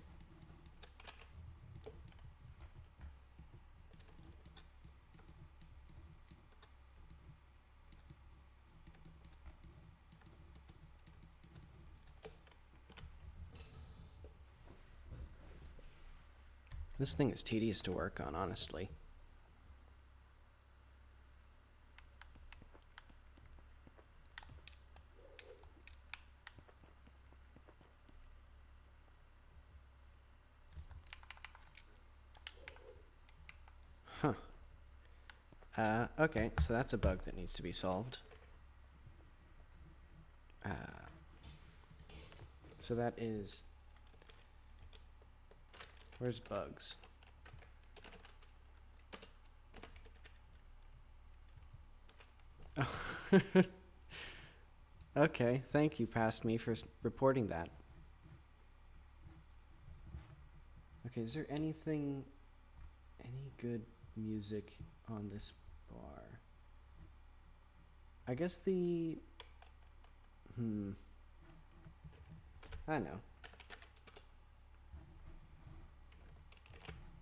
This thing is tedious to work on, honestly. Huh. Okay, so that's a bug that needs to be solved. So that is... Where's bugs? Oh. Okay, thank you, past me, for reporting that. Okay, is there anything... any good music on this bar? I guess the... I know.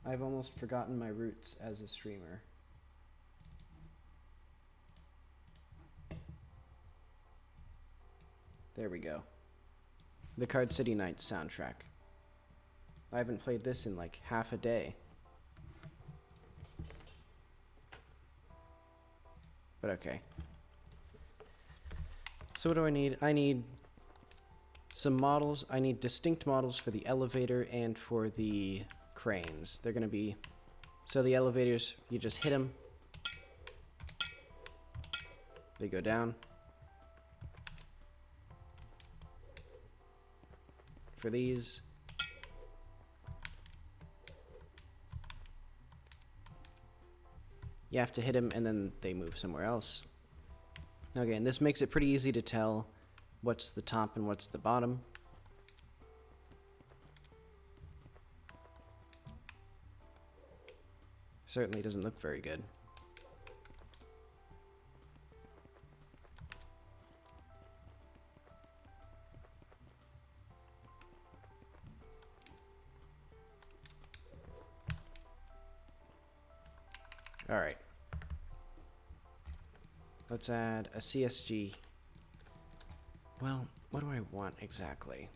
I've almost forgotten my roots as a streamer. There we go. The Card City Nights soundtrack. I haven't played this in like half a day. But okay. So what do I need? I need some models. I need distinct models for the elevator and for the cranes. They're going to be... So the elevators, you just hit them. They go down. For these... You have to hit them and then they move somewhere else. Okay, and this makes it pretty easy to tell what's the top and what's the bottom. Certainly doesn't look very good. All right. Let's add a CSG. Well, what do I want exactly?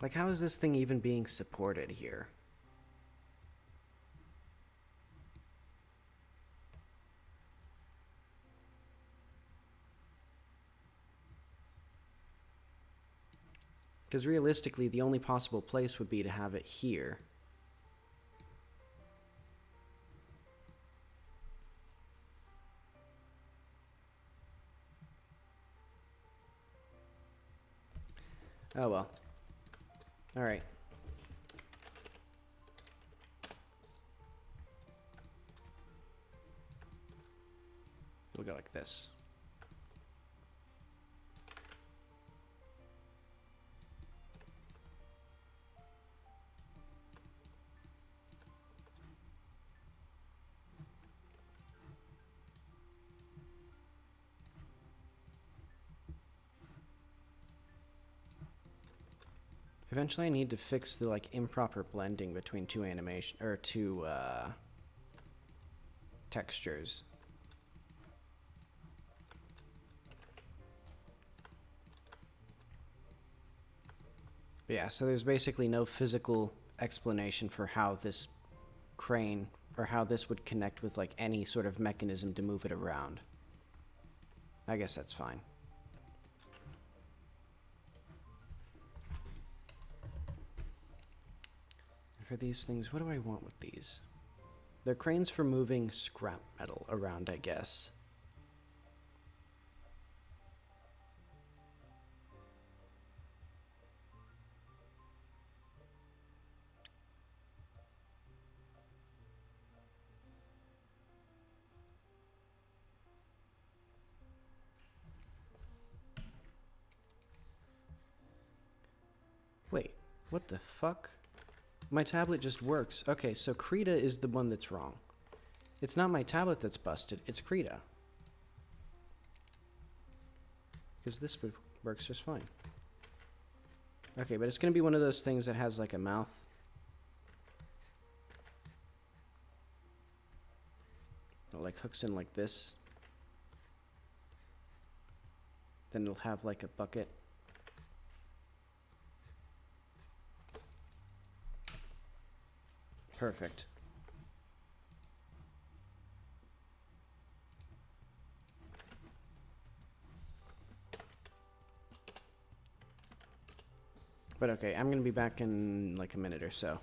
Like, how is this thing even being supported here? Because realistically, the only possible place would be to have it here. Oh well. Alright. We'll go like this. Eventually I need to fix the like improper blending between two textures. But yeah, so there's basically no physical explanation for how this crane or how this would connect with like any sort of mechanism to move it around. I guess that's fine. For these things, what do I want with these? They're cranes for moving scrap metal around, I guess. Wait, what the fuck? My tablet just works. Okay, so Krita is the one that's wrong. It's not my tablet that's busted, it's Krita. Because this works just fine. Okay, but it's going to be one of those things that has like a mouth. It like hooks in like this. Then it'll have like a bucket. Perfect. But okay, I'm gonna be back in like a minute or so.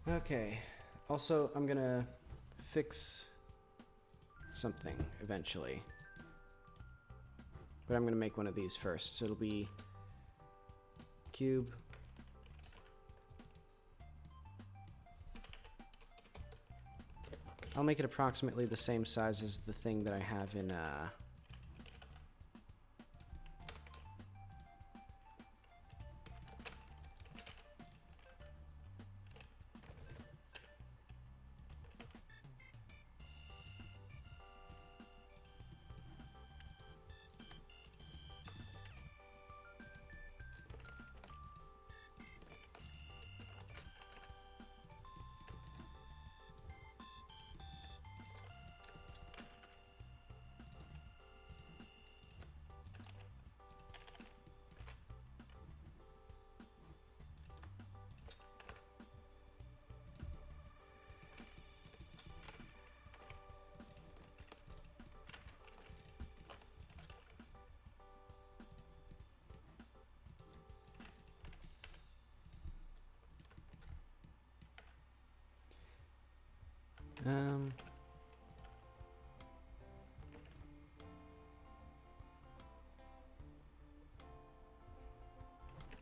Okay. Also, I'm gonna fix something eventually. But I'm gonna make one of these first. So it'll be cube. I'll make it approximately the same size as the thing that I have in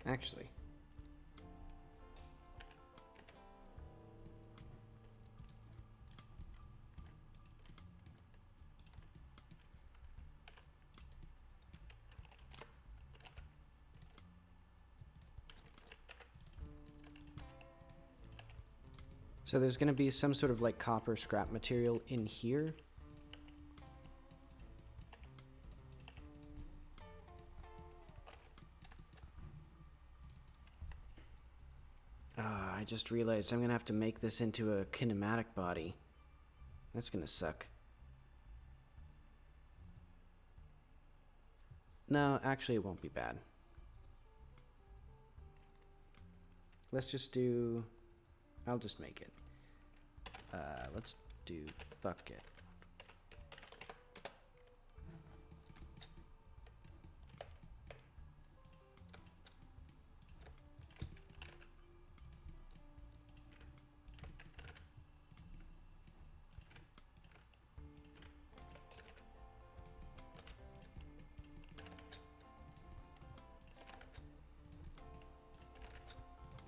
actually. So there's going to be some sort of like copper scrap material in here. I just realized I'm going to have to make this into a kinematic body. That's going to suck. No, actually it won't be bad. Let's just do... I'll just make it. Let's do bucket.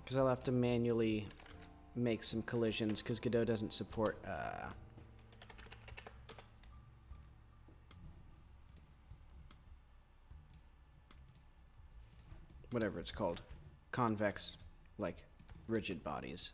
Because I'll have to manually make some collisions because Godot doesn't support whatever it's called, convex, like rigid bodies.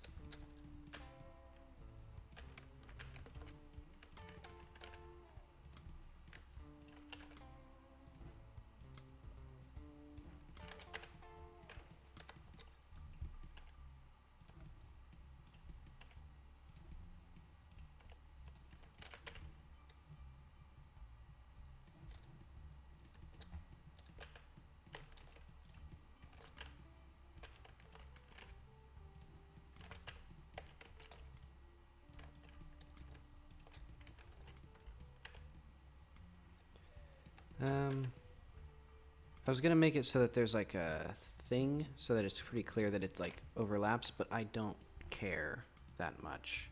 I was gonna make it so that there's like a thing so that it's pretty clear that it like overlaps, but I don't care that much.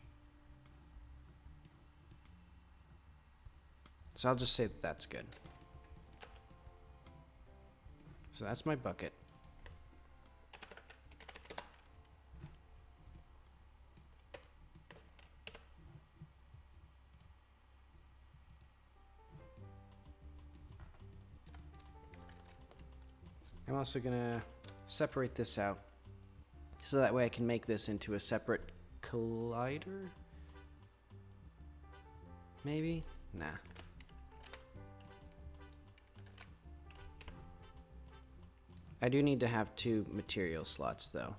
So I'll just say that that's good. So that's my bucket. I'm also gonna separate this out so that way I can make this into a separate collider? Maybe? Nah. I do need to have 2 material slots though.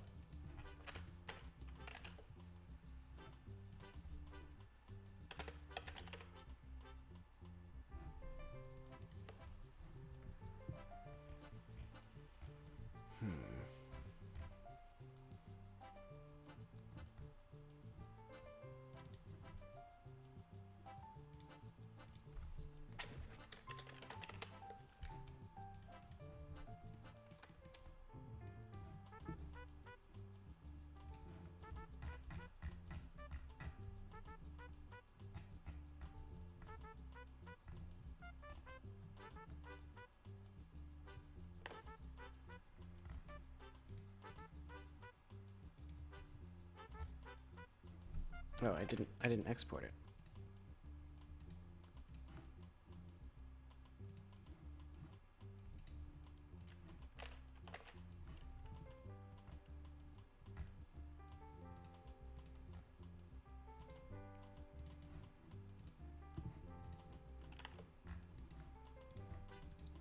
Oh, I didn't export it.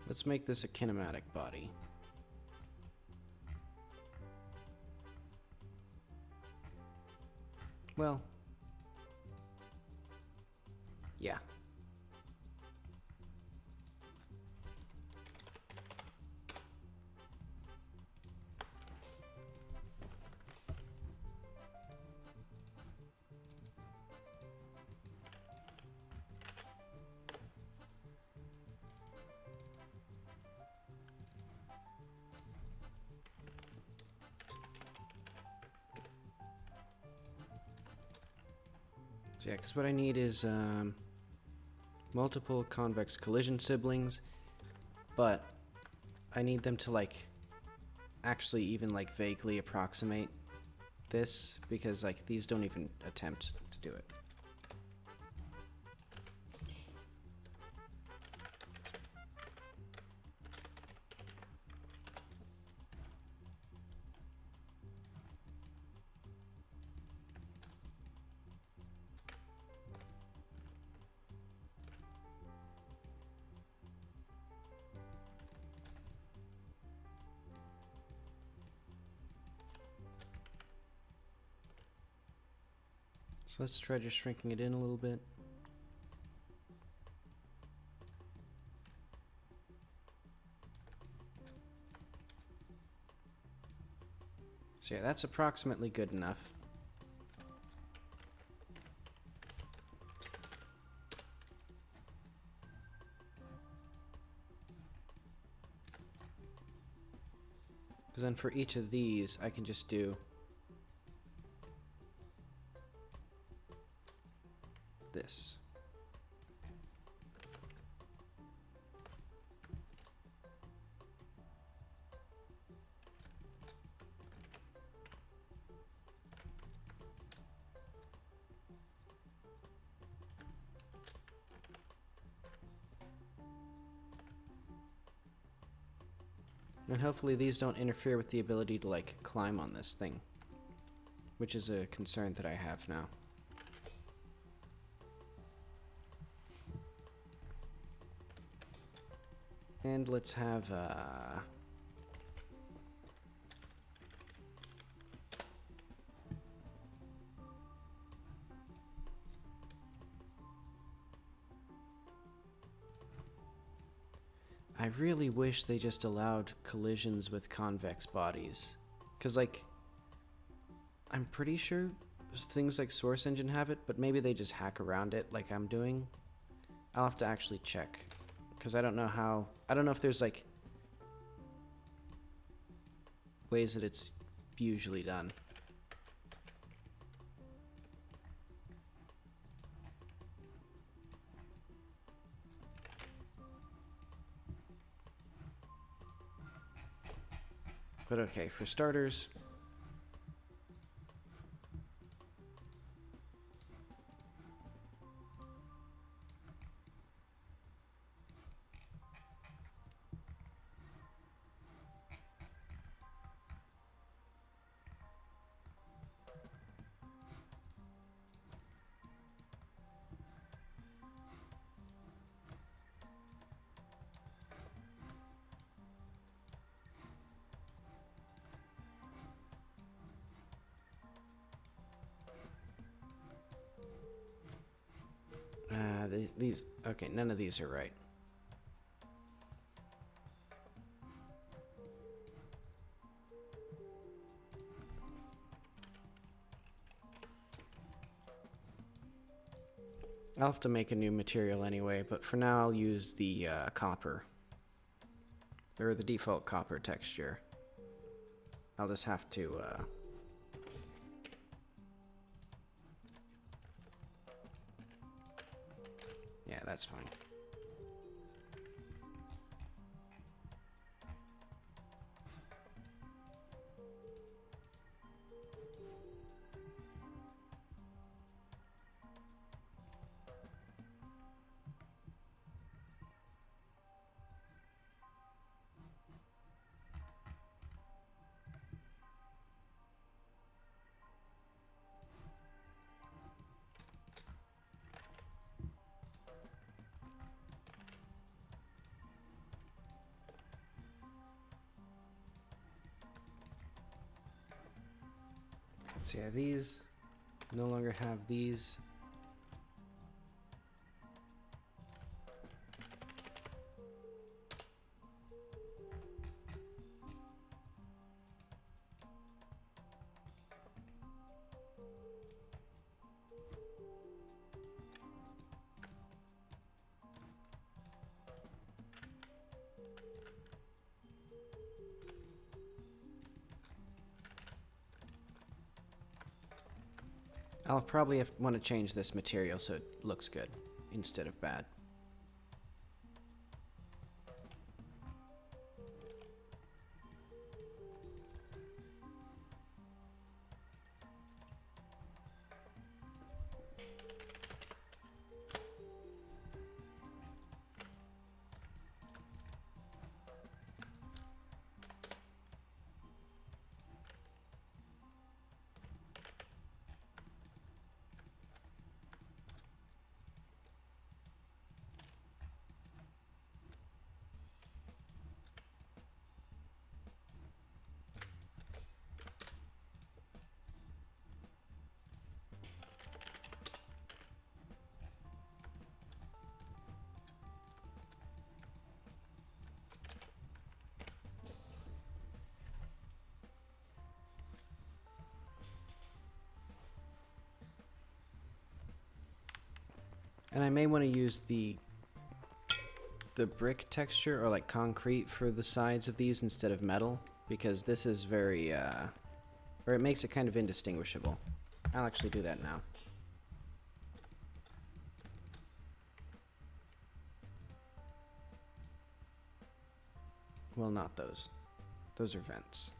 Let's make this a kinematic body. Well, yeah. So yeah, because what I need is multiple convex collision siblings, but I need them to like actually even like vaguely approximate this, because like these don't even attempt to do it. So let's try just shrinking it in a little bit. So yeah, that's approximately good enough. Because then for each of these, I can just do this. And hopefully these don't interfere with the ability to like climb on this thing, which is a concern that I have now. And let's have I really wish they just allowed collisions with convex bodies. Because, like, I'm pretty sure things like Source Engine have it, but maybe they just hack around it like I'm doing. I'll have to actually check. Because I don't know how... I don't know if there's, like, ways that it's usually done. But okay, for starters... these... Okay, none of these are right. I'll have to make a new material anyway, but for now I'll use the copper. Or the default copper texture. I'll just have to... Yeah, that's fine. So yeah, these no longer have these. I'll probably want to change this material so it looks good instead of bad. And I may want to use the brick texture or like concrete for the sides of these instead of metal, because this is very or it makes it kind of indistinguishable. I'll actually do that now. Well, not those. Those are vents.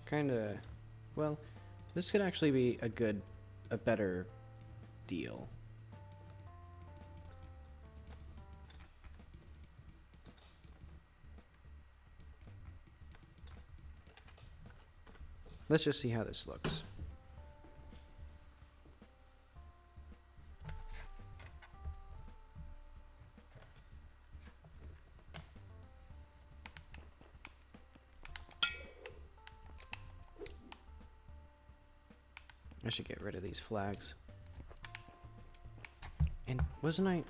Kinda... Well, this could actually be a better deal. Let's just see how this looks. I should get rid of these flags. And wasn't I...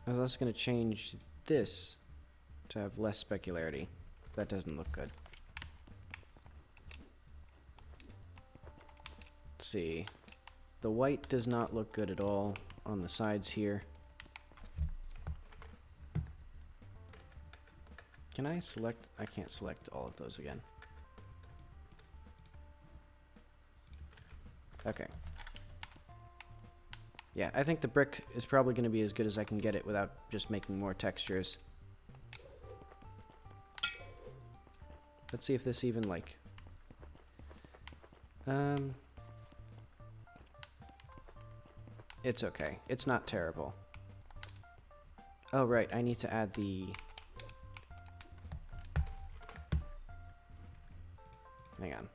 I was also going to change this to have less specularity. That doesn't look good. Let's see. The white does not look good at all on the sides here. Can I select? I can't select all of those again. Okay. Yeah, I think the brick is probably going to be as good as I can get it without just making more textures. Let's see if this even, like... It's okay. It's not terrible. Oh, right. I need to add the... Hang on.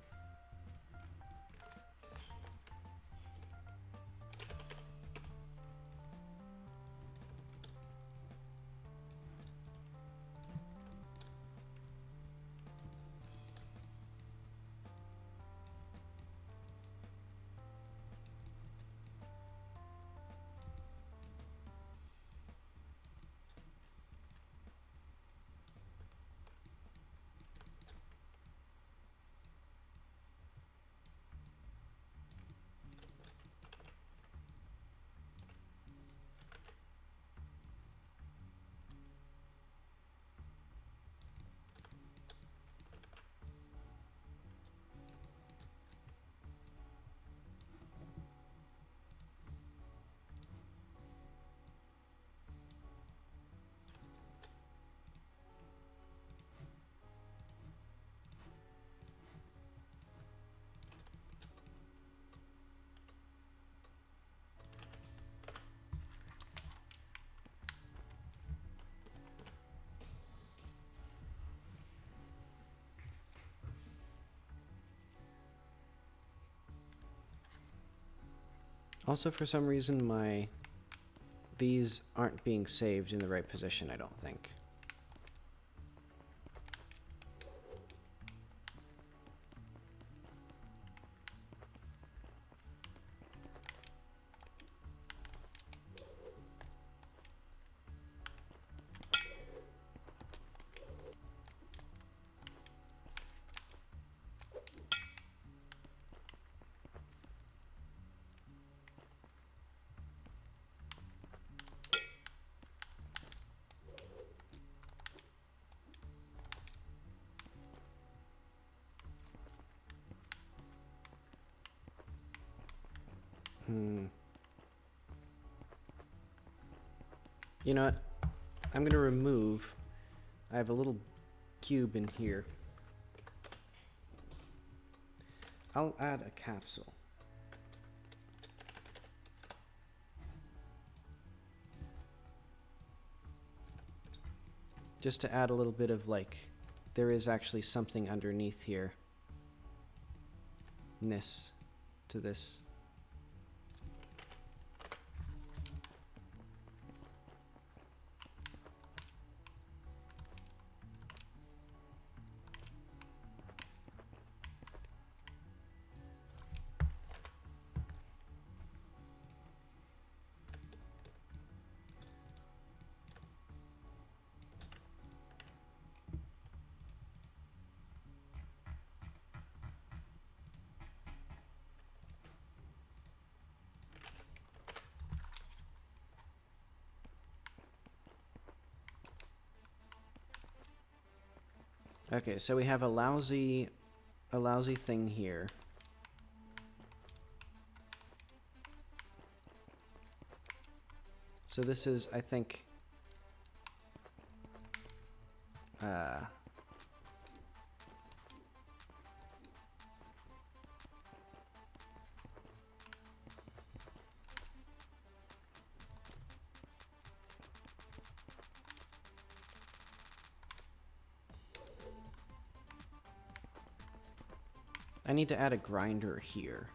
Also, for some reason, these aren't being saved in the right position, I don't think. You know what? I'm gonna remove... I have a little cube in here. I'll add a capsule. Just to add a little bit of, like, there is actually something underneath here. Ness to this. Okay, so we have a lousy thing here. So this is, I think, I need to add a grinder here.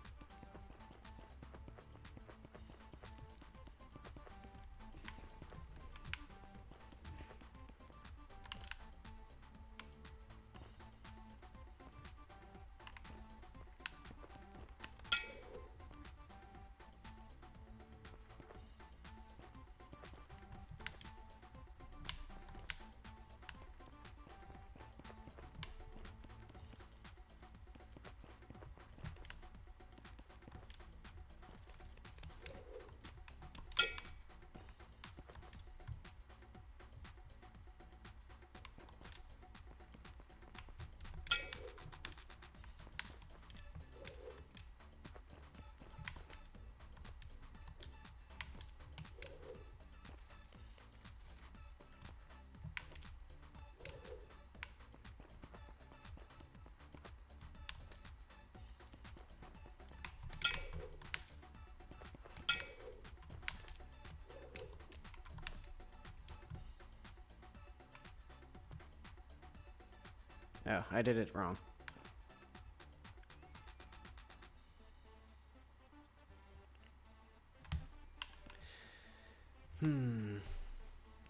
Oh, I did it wrong.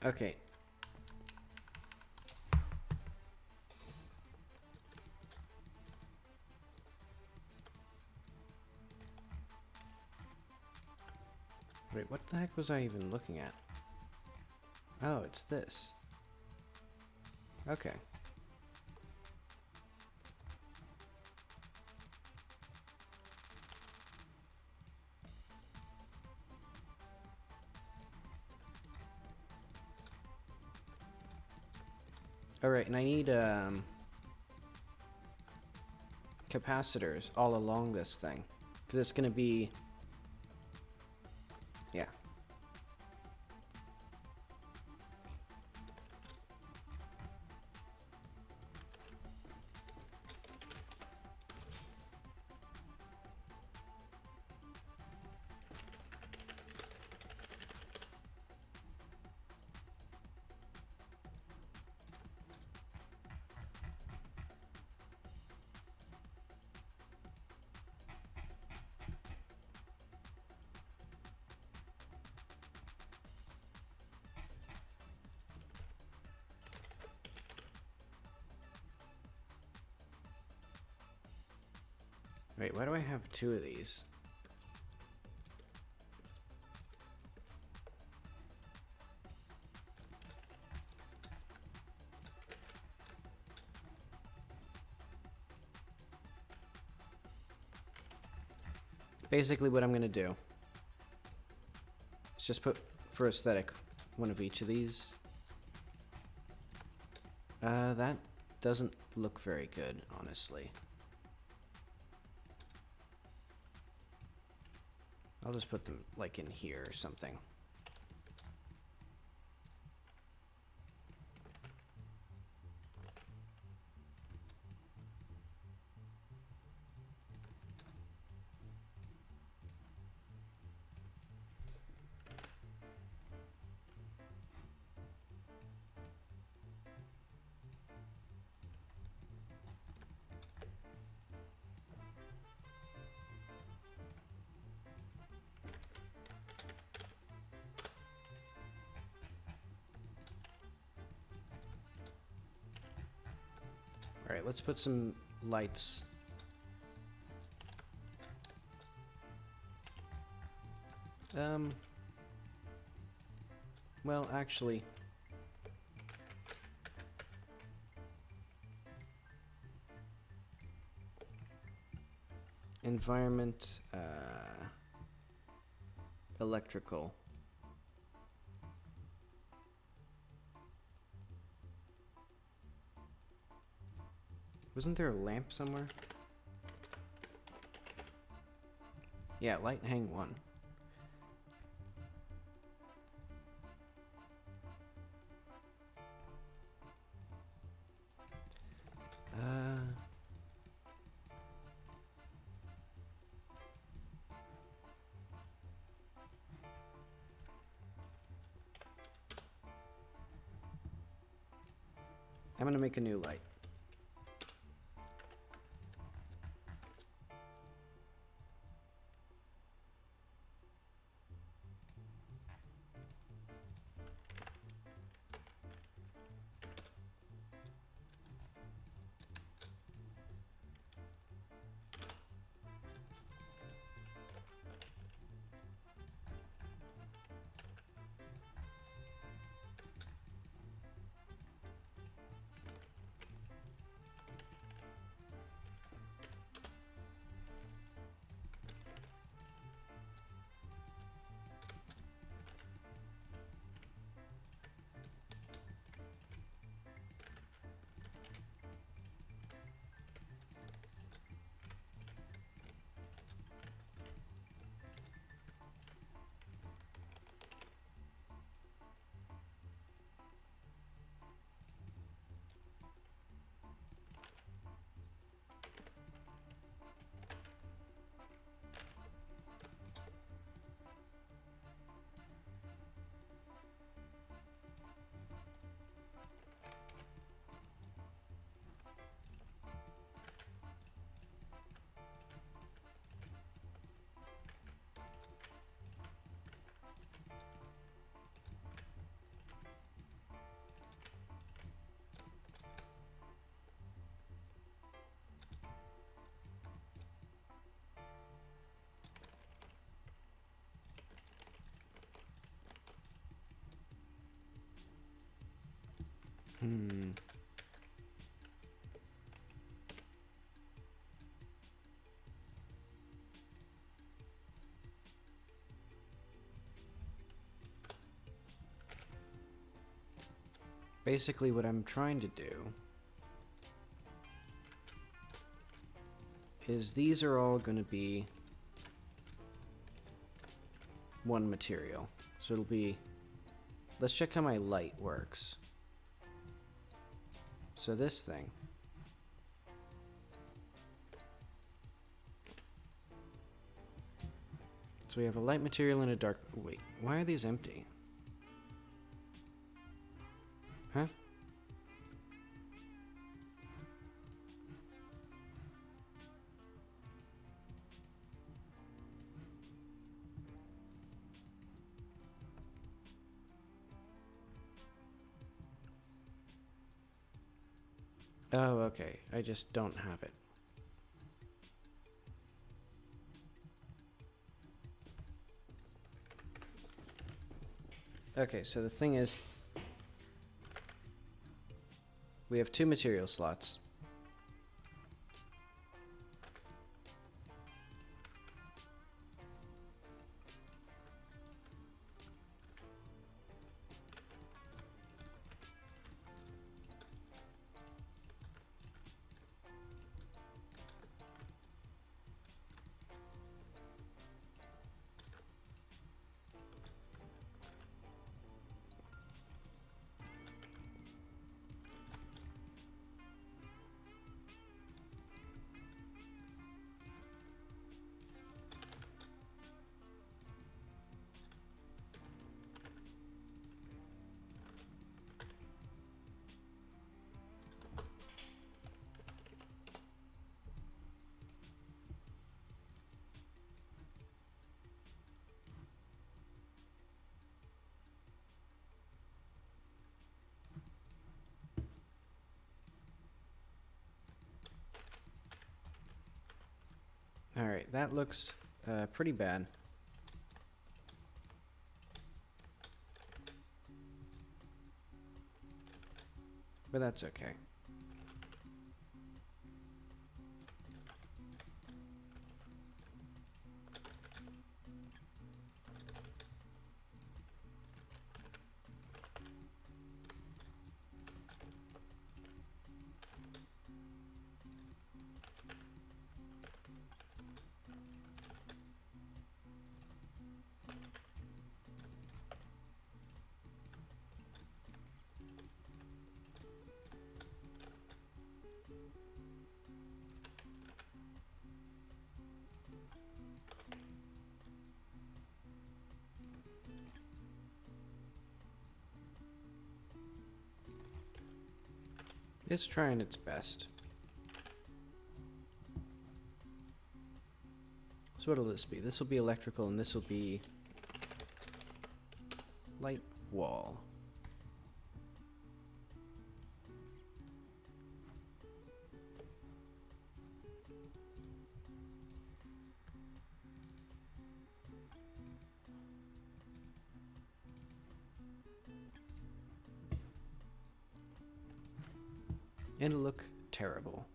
Okay. Wait, what the heck was I even looking at? Oh, it's this. Okay. Alright, and I need capacitors all along this thing. Because it's going to be... Yeah. Wait, why do I have two of these? Basically what I'm going to do is just put, for aesthetic, one of each of these. That doesn't look very good, honestly. I'll just put them, like, in here or something. Alright, let's put some lights. Well, actually, environment, electrical. Wasn't there a lamp somewhere? Yeah, light hang one. I'm gonna make a new light. Basically what I'm trying to do is these are all going to be one material. So it'll be, let's check how my light works. So this thing, so we have a light material and a dark, wait, why are these empty? Huh? Oh, okay. I just don't have it. Okay, so the thing is, we have 2 material slots. Alright, that looks pretty bad. But that's okay. It's trying its best. So what'll this be? This will be electrical and this will be light wall. It'll look terrible.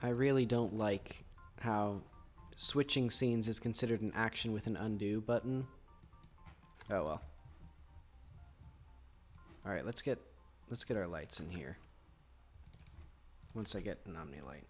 I really don't like how switching scenes is considered an action with an undo button. Oh well. All right, let's get our lights in here. Once I get an Omni light.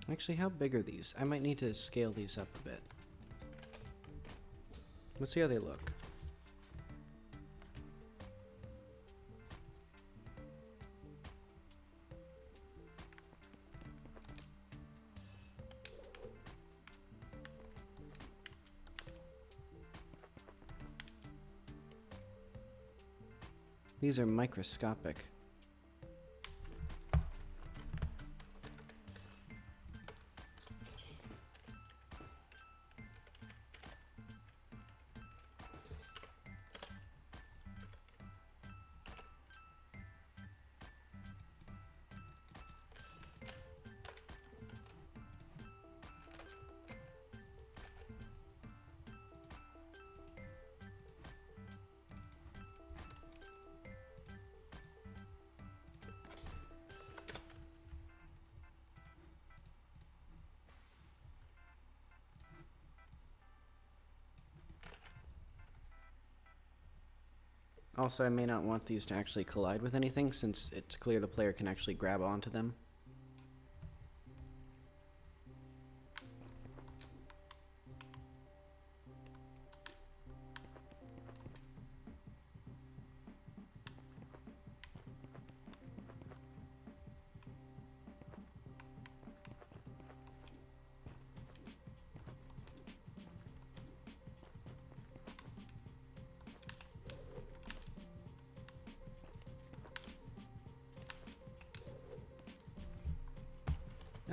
Actually, how big are these? I might need to scale these up a bit. Let's see how they look. These are microscopic. Also, I may not want these to actually collide with anything, since it's clear the player can actually grab onto them.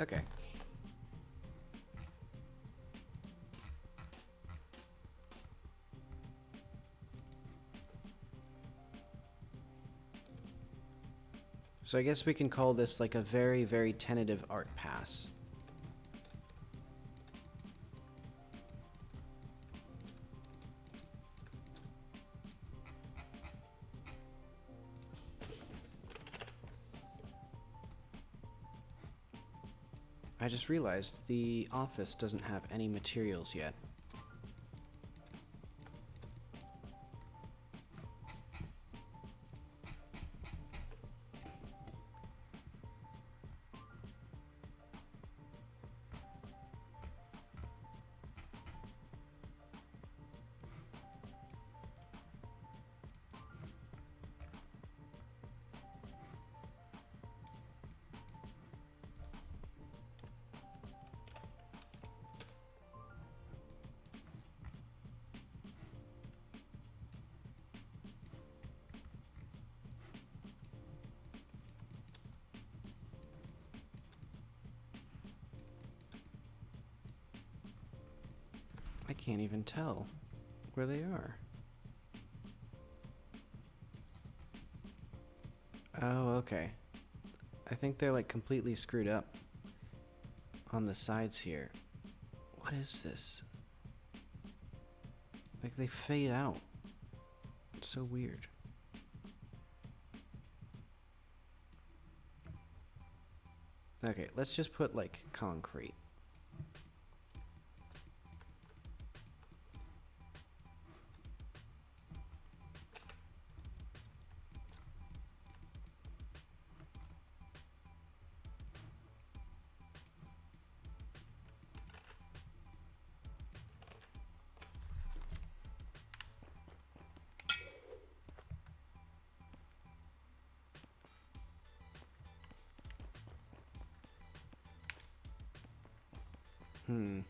Okay. So I guess we can call this like a very, very tentative art pass. I just realized the office doesn't have any materials yet. I can't even tell where they are. Oh, okay. I think they're like completely screwed up on the sides here. What is this? Like they fade out. It's so weird. Okay, let's just put like concrete. Hmm.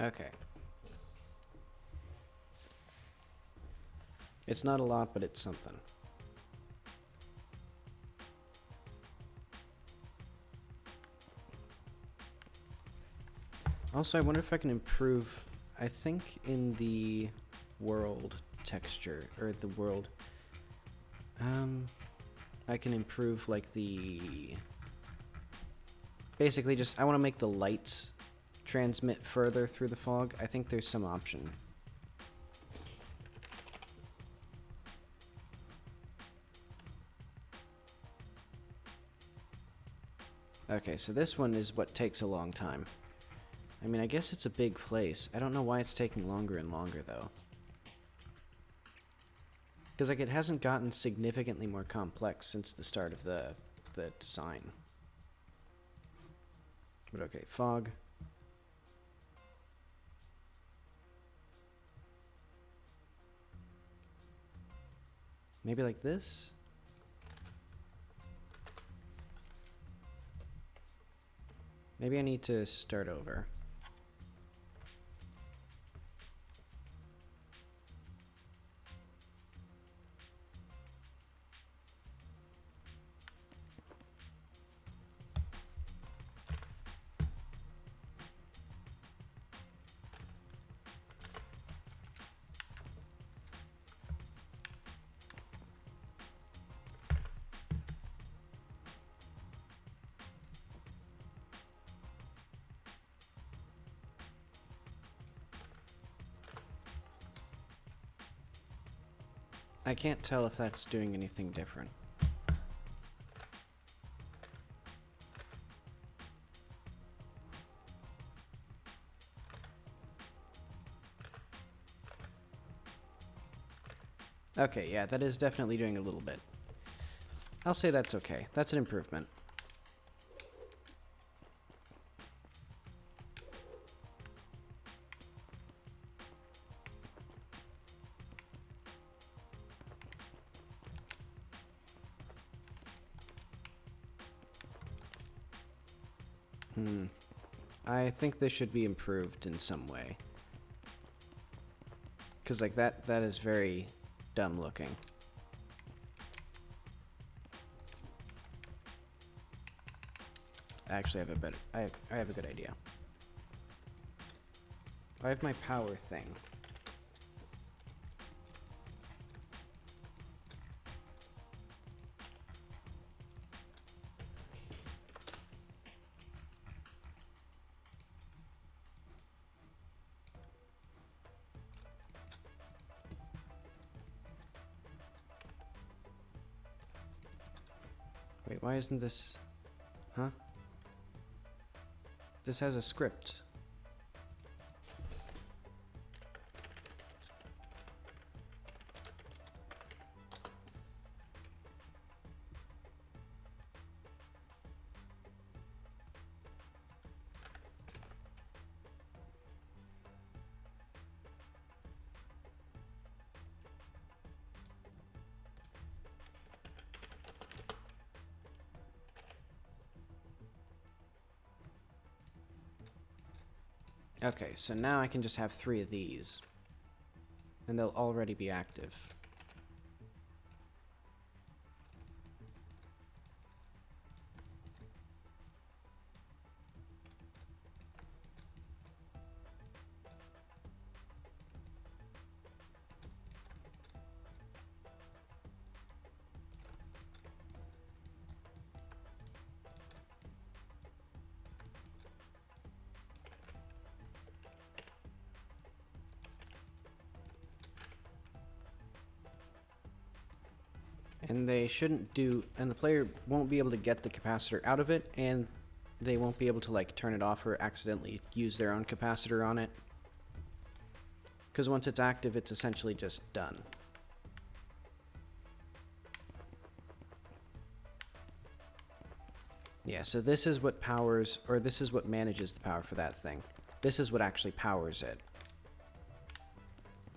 Okay. It's not a lot, but it's something. Also, I wonder if I can improve, I think in the world texture, or the world, I can improve like basically just, I want to make the lights transmit further through the fog. I think there's some option. Okay, so this one is what takes a long time. I mean, I guess it's a big place. I don't know why it's taking longer and longer, though. Because, like, it hasn't gotten significantly more complex since the start of the design. But okay, fog. Maybe like this? Maybe I need to start over. I can't tell if that's doing anything different. Okay, yeah, that is definitely doing a little bit. I'll say that's okay. That's an improvement. I think this should be improved in some way. Because, like, that is very dumb looking. I actually have a better... I have a good idea. I have my power thing. Wait, why isn't this... Huh? This has a script. Okay, so now I can just have 3 of these. And they'll already be active. And they shouldn't do, and the player won't be able to get the capacitor out of it, and they won't be able to like turn it off or accidentally use their own capacitor on it. Because once it's active, it's essentially just done. Yeah, so this is what powers, or this is what manages the power for that thing. This is what actually powers it.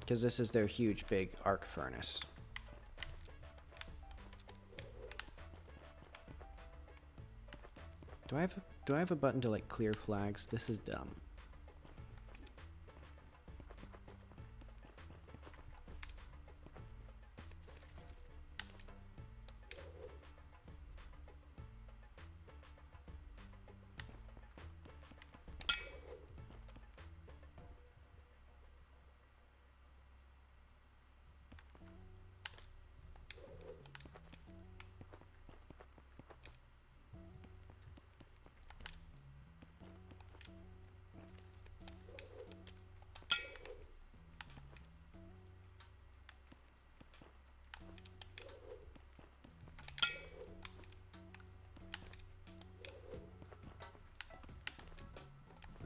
Because this is their huge big arc furnace. Do I have a button to like clear flags? This is dumb.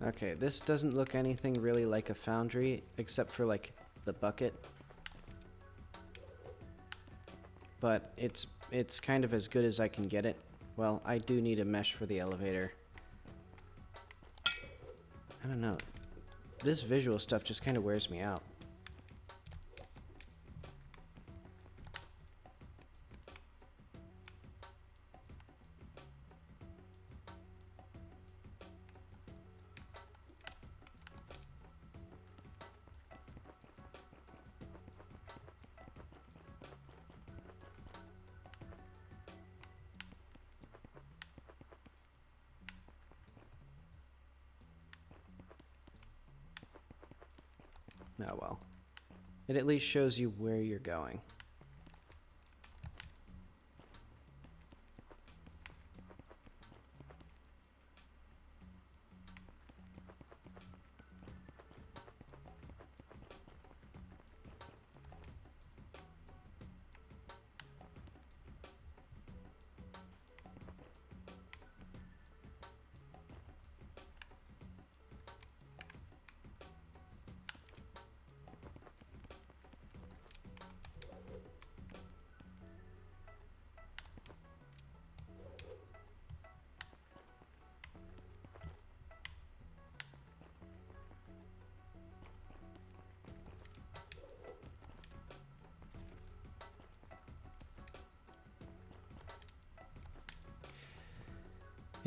Okay, this doesn't look anything really like a Foundry, except for, like, the bucket. But it's kind of as good as I can get it. Well, I do need a mesh for the elevator. I don't know. This visual stuff just kind of wears me out. Oh well. It at least shows you where you're going.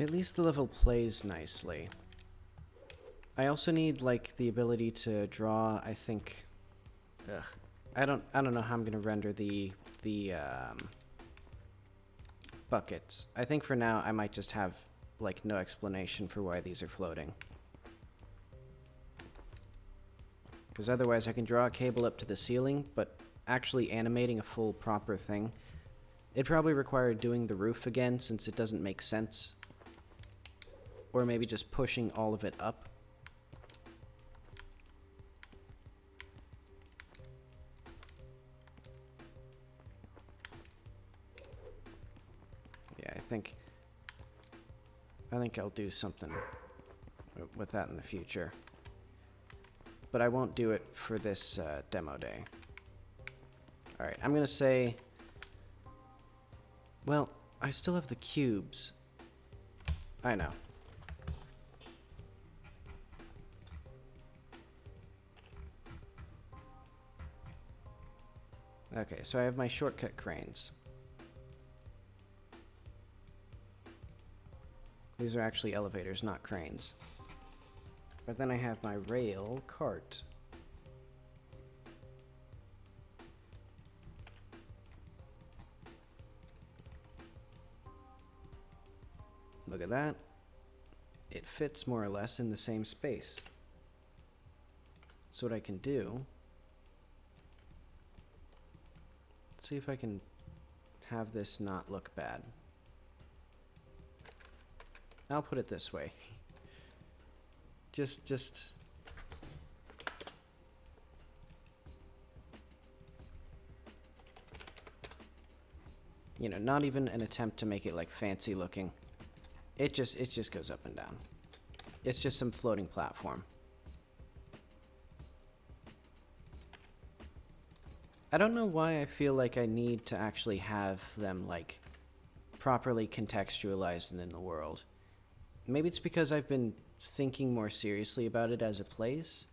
At least the level plays nicely. I also need, like, the ability to draw, I think... Ugh. I don't know how I'm gonna render the buckets. I think for now I might just have, like, no explanation for why these are floating. Because otherwise I can draw a cable up to the ceiling, but actually animating a full proper thing, it'd probably require doing the roof again since it doesn't make sense. Or maybe just pushing all of it up. Yeah, I think I'll do something with that in the future. But I won't do it for this demo day. Alright, I'm gonna say... Well, I still have the cubes. I know. Okay, so I have my shortcut cranes. These are actually elevators, not cranes. But then I have my rail cart. Look at that. It fits more or less in the same space. So what I can do... see if I can have this not look bad. I'll put it this way. Just... You know, not even an attempt to make it, like, fancy looking. It just goes up and down. It's just some floating platform. I don't know why I feel like I need to actually have them, like, properly contextualized and in the world. Maybe it's because I've been thinking more seriously about it as a place.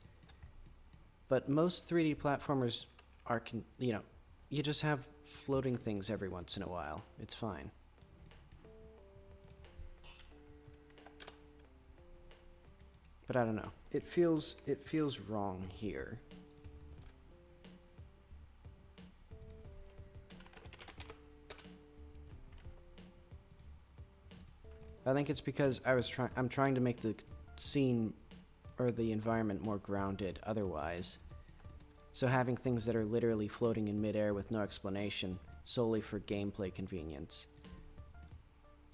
But most 3D platformers are, you know, you just have floating things every once in a while. It's fine. But I don't know. It feels wrong here. I think it's because I'm trying to make the scene or the environment more grounded otherwise. So having things that are literally floating in midair with no explanation solely for gameplay convenience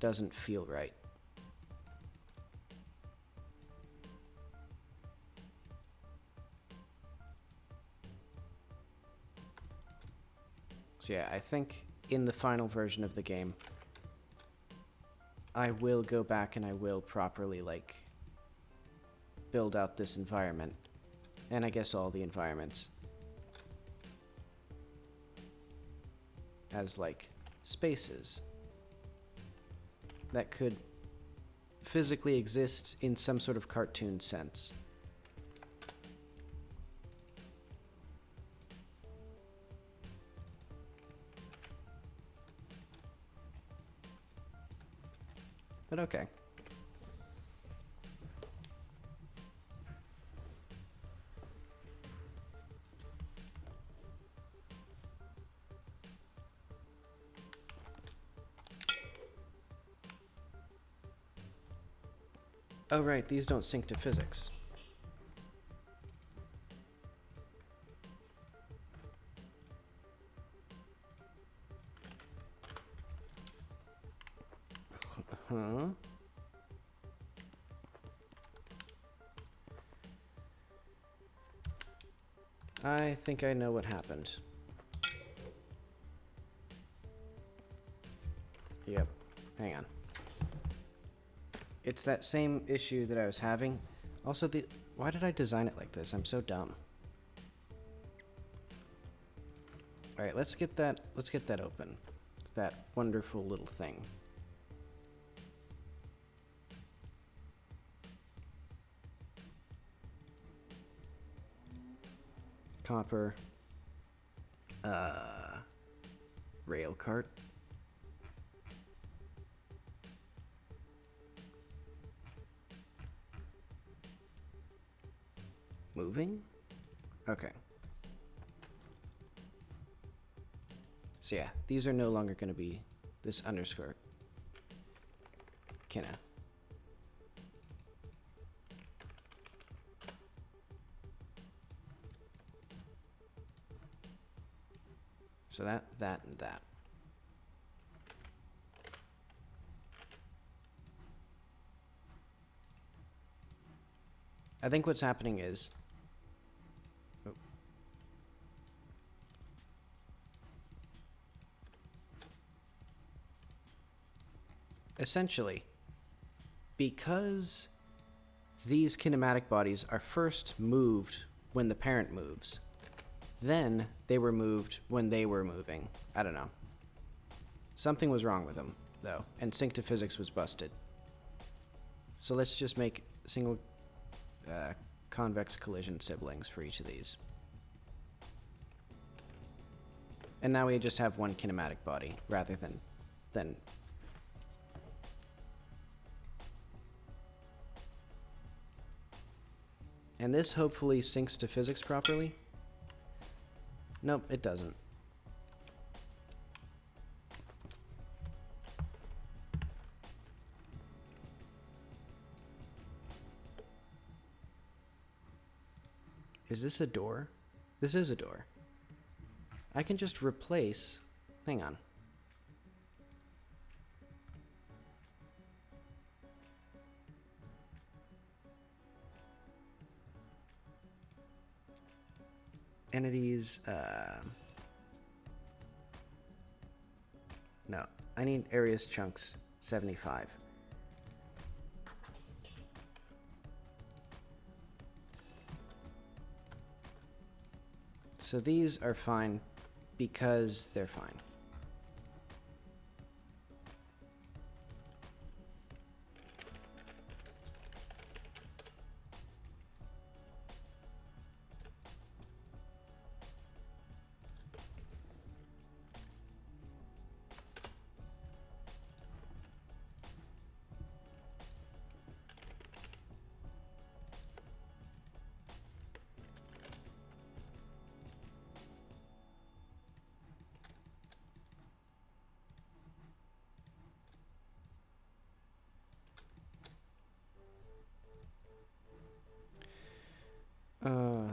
doesn't feel right. So yeah, I think in the final version of the game, I will go back and I will properly, like, build out this environment, and I guess all the environments, as like spaces that could physically exist in some sort of cartoon sense. But okay. Oh right, these don't sync to physics. Huh? I think I know what happened. Yep. Hang on. It's that same issue that I was having. Also, why did I design it like this? I'm so dumb. All right, let's get that open. That wonderful little thing. Copper. Rail cart. Moving? Okay. So yeah, these are no longer going to be this underscore. Kinda. So that, and that. I think what's happening is... Oh. Essentially, because these kinematic bodies are first moved when the parent moves, then they were moved when they were moving. I don't know. Something was wrong with them, though, and sync to physics was busted. So let's just make single convex collision siblings for each of these. And now we just have one kinematic body, rather than and this hopefully syncs to physics properly. Nope, it doesn't. Is this a door? This is a door. I can just replace... Hang on. Entities, no, I need areas chunks 75. So these are fine because they're fine.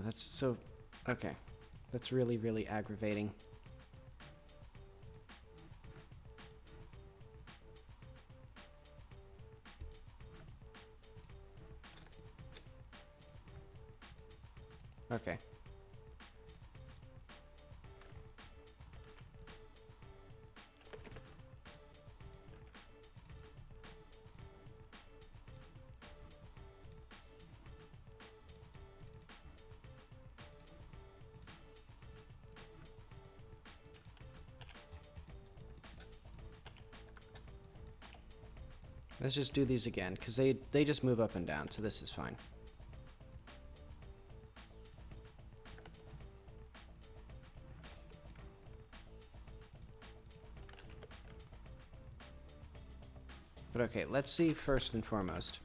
That's so... Okay. That's really, really aggravating. Okay. Let's just do these again, because they just move up and down, so this is fine. But okay, let's see first and foremost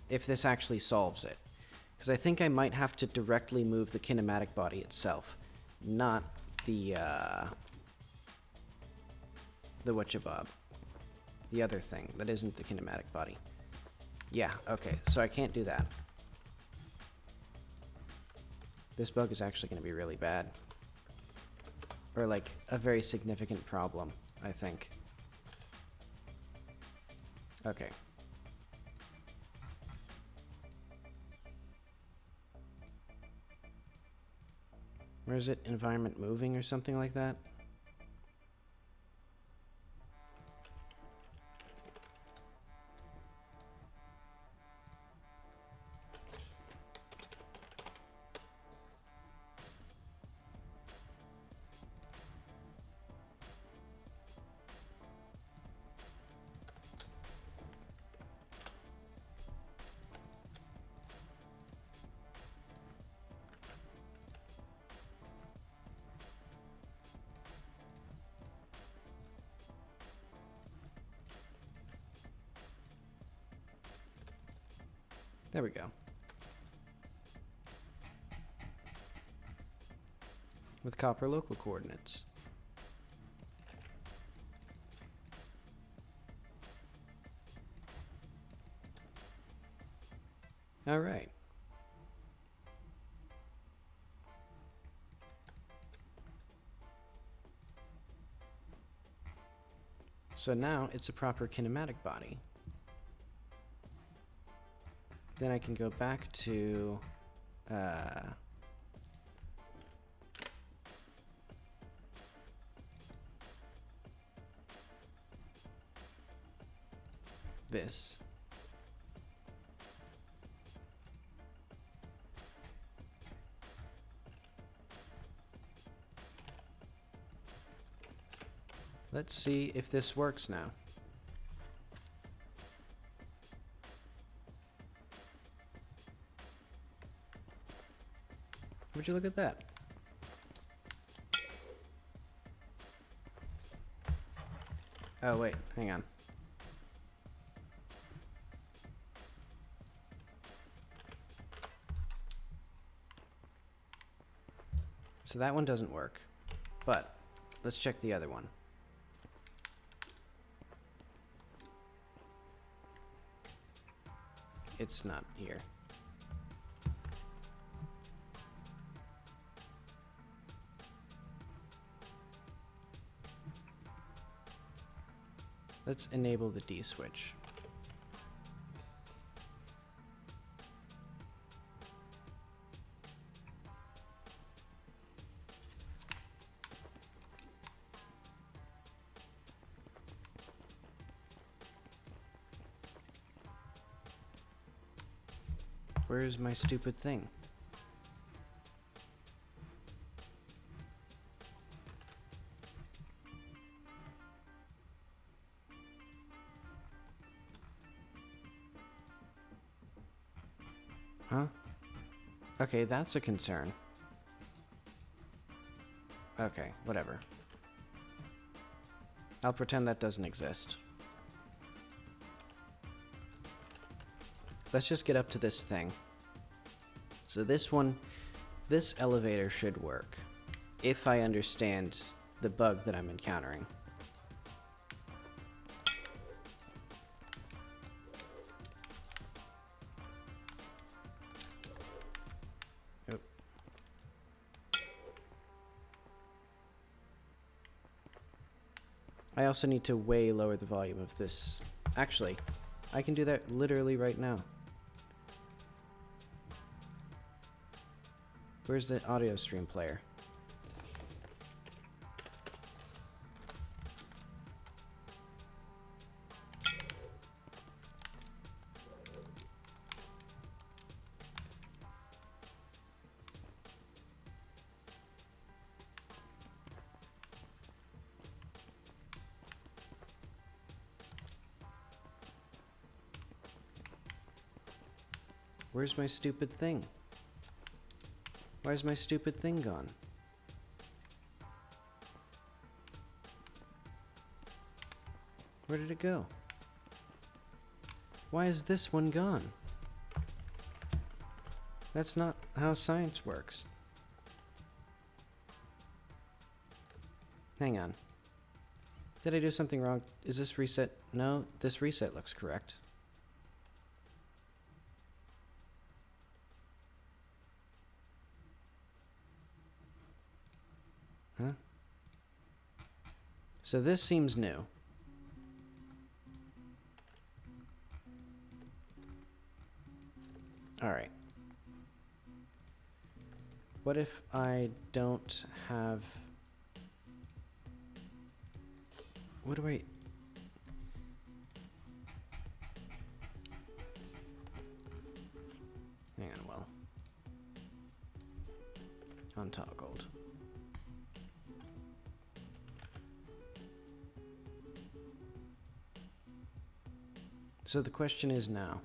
if this actually solves it. Because I think I might have to directly move the kinematic body itself, not the whatchabob. The other thing that isn't the kinematic body. Yeah, okay, so I can't do that. This bug is actually going to be really bad. Or like a very significant problem, I think. Okay. Where is it? Environment moving or something like that? There we go. With copper local coordinates. All right. So now it's a proper kinematic body. Then I can go back to this. Let's see if this works now. Would you look at that? Oh wait, hang on. So that one doesn't work, but let's check the other one. It's not here. Let's enable the D switch. Where's my stupid thing? Huh? Okay, that's a concern. Okay, whatever. I'll pretend that doesn't exist. Let's just get up to this thing. So this one, this elevator should work, if I understand the bug that I'm encountering. Oh. I also need to way lower the volume of this. Actually, I can do that literally right now. Where's the audio stream player? Where's my stupid thing? Why is my stupid thing gone? Where did it go? Why is this one gone? That's not how science works. Hang on. Did I do something wrong? Is this reset? No, this reset looks correct. Huh? So this seems new. Alright. What if I don't have... What do I... Hang on, well. Untoggled. So the question is now.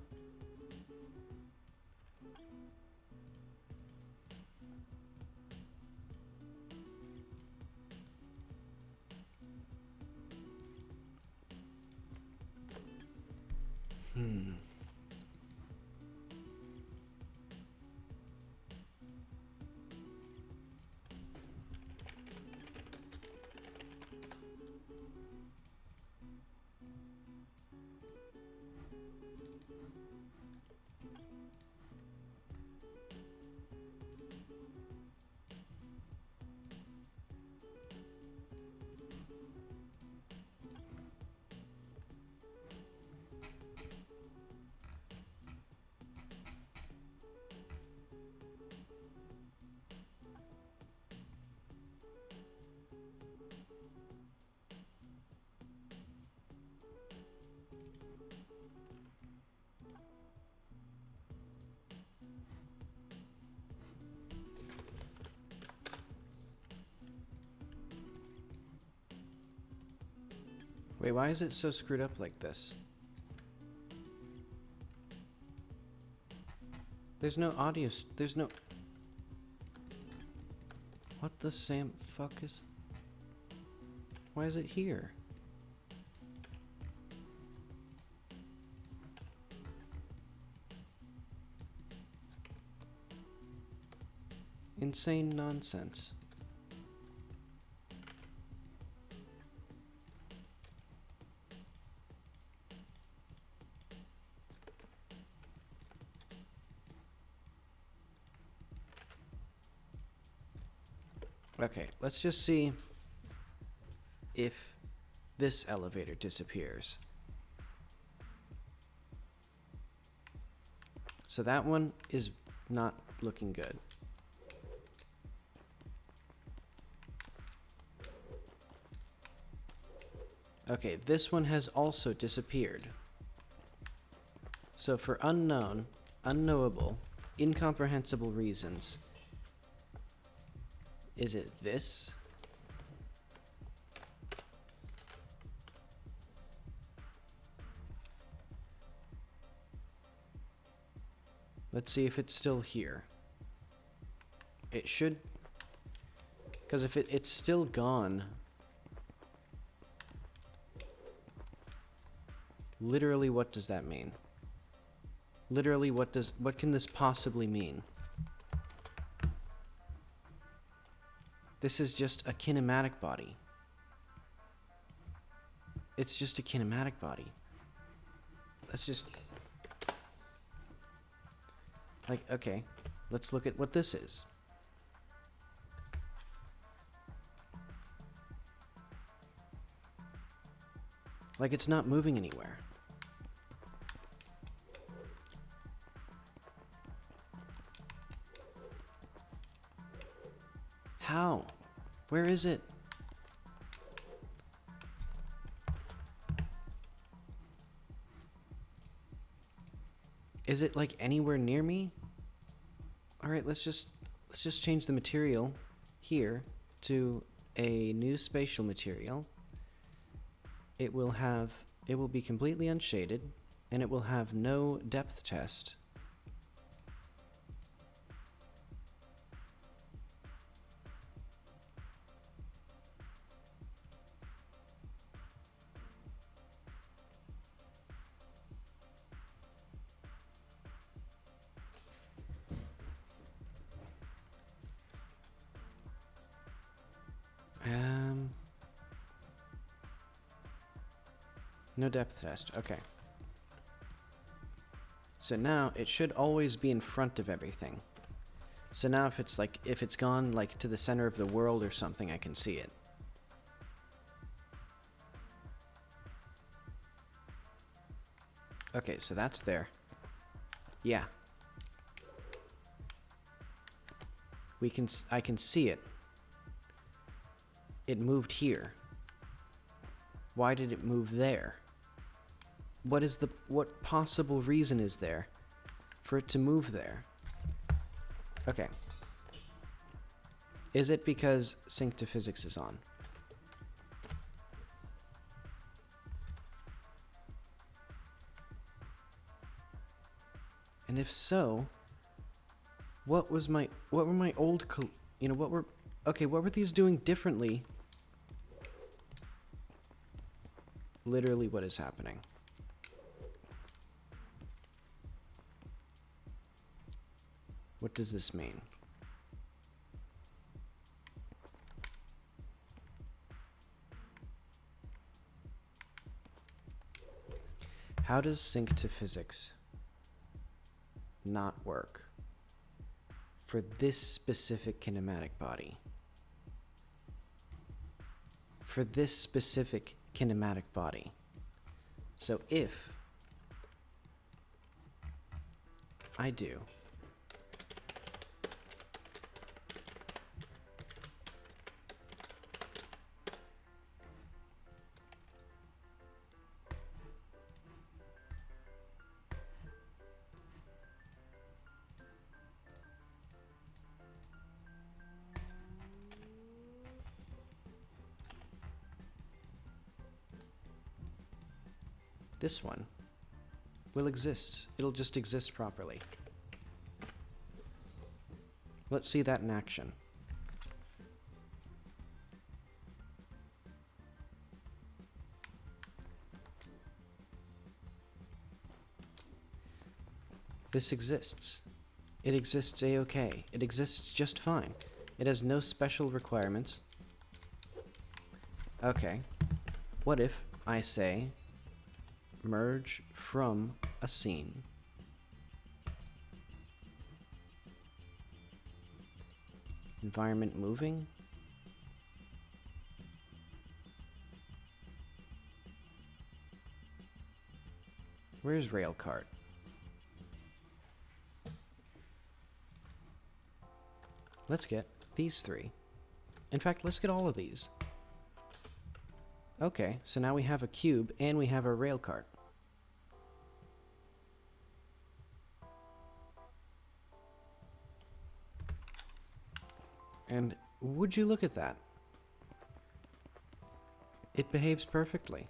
Wait, why is it so screwed up like this? There's no audio. There's no... What the same fuck is... Why is it here? Insane nonsense. Okay, let's just see if this elevator disappears. So that one is not looking good. Okay, this one has also disappeared. So for unknown, unknowable, incomprehensible reasons, is it this? Let's see if it's still here. It should, because if it's still gone, literally what does that mean? Literally what can this possibly mean? This is just a kinematic body. It's just a kinematic body. Let's just... Like, okay, let's look at what this is. Like, it's not moving anywhere. How? Where is it? Is it like anywhere near me? All right, let's just change the material here to a new spatial material. It will be completely unshaded, and it will have no depth test. No depth test. Okay. So now it should always be in front of everything. So now if it's gone like to the center of the world or something, I can see it. Okay, so that's there. Yeah. I can see it. It moved here. Why did it move there? What possible reason is there for it to move there? Okay. Is it because sync to physics is on? And if so, what were my old what were these doing differently? Literally, what is happening? What does this mean? How does sync to physics not work for this specific kinematic body? For this specific kinematic body. So if I do this one will exist. It'll just exist properly. Let's see that in action. This exists. It exists a-okay. It exists just fine. It has no special requirements. Okay. What if I say merge from a scene? Environment moving? Where's railcart? Let's get these three. In fact, let's get all of these. Okay, so now we have a cube and we have a railcart. And would you look at that? It behaves perfectly,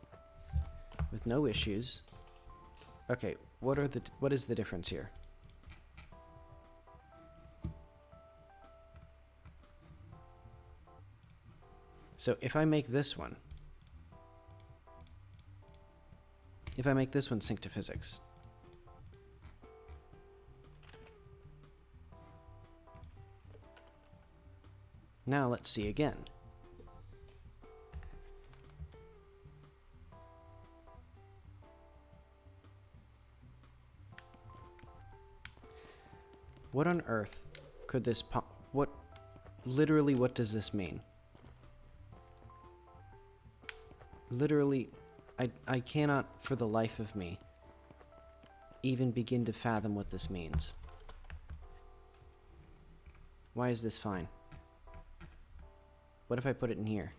with no issues. Okay, what is the difference here? So if I make this one sync to physics, now let's see again. What on earth could this literally, what does this mean? Literally, I cannot for the life of me even begin to fathom what this means. Why is this fine? What if I put it in here?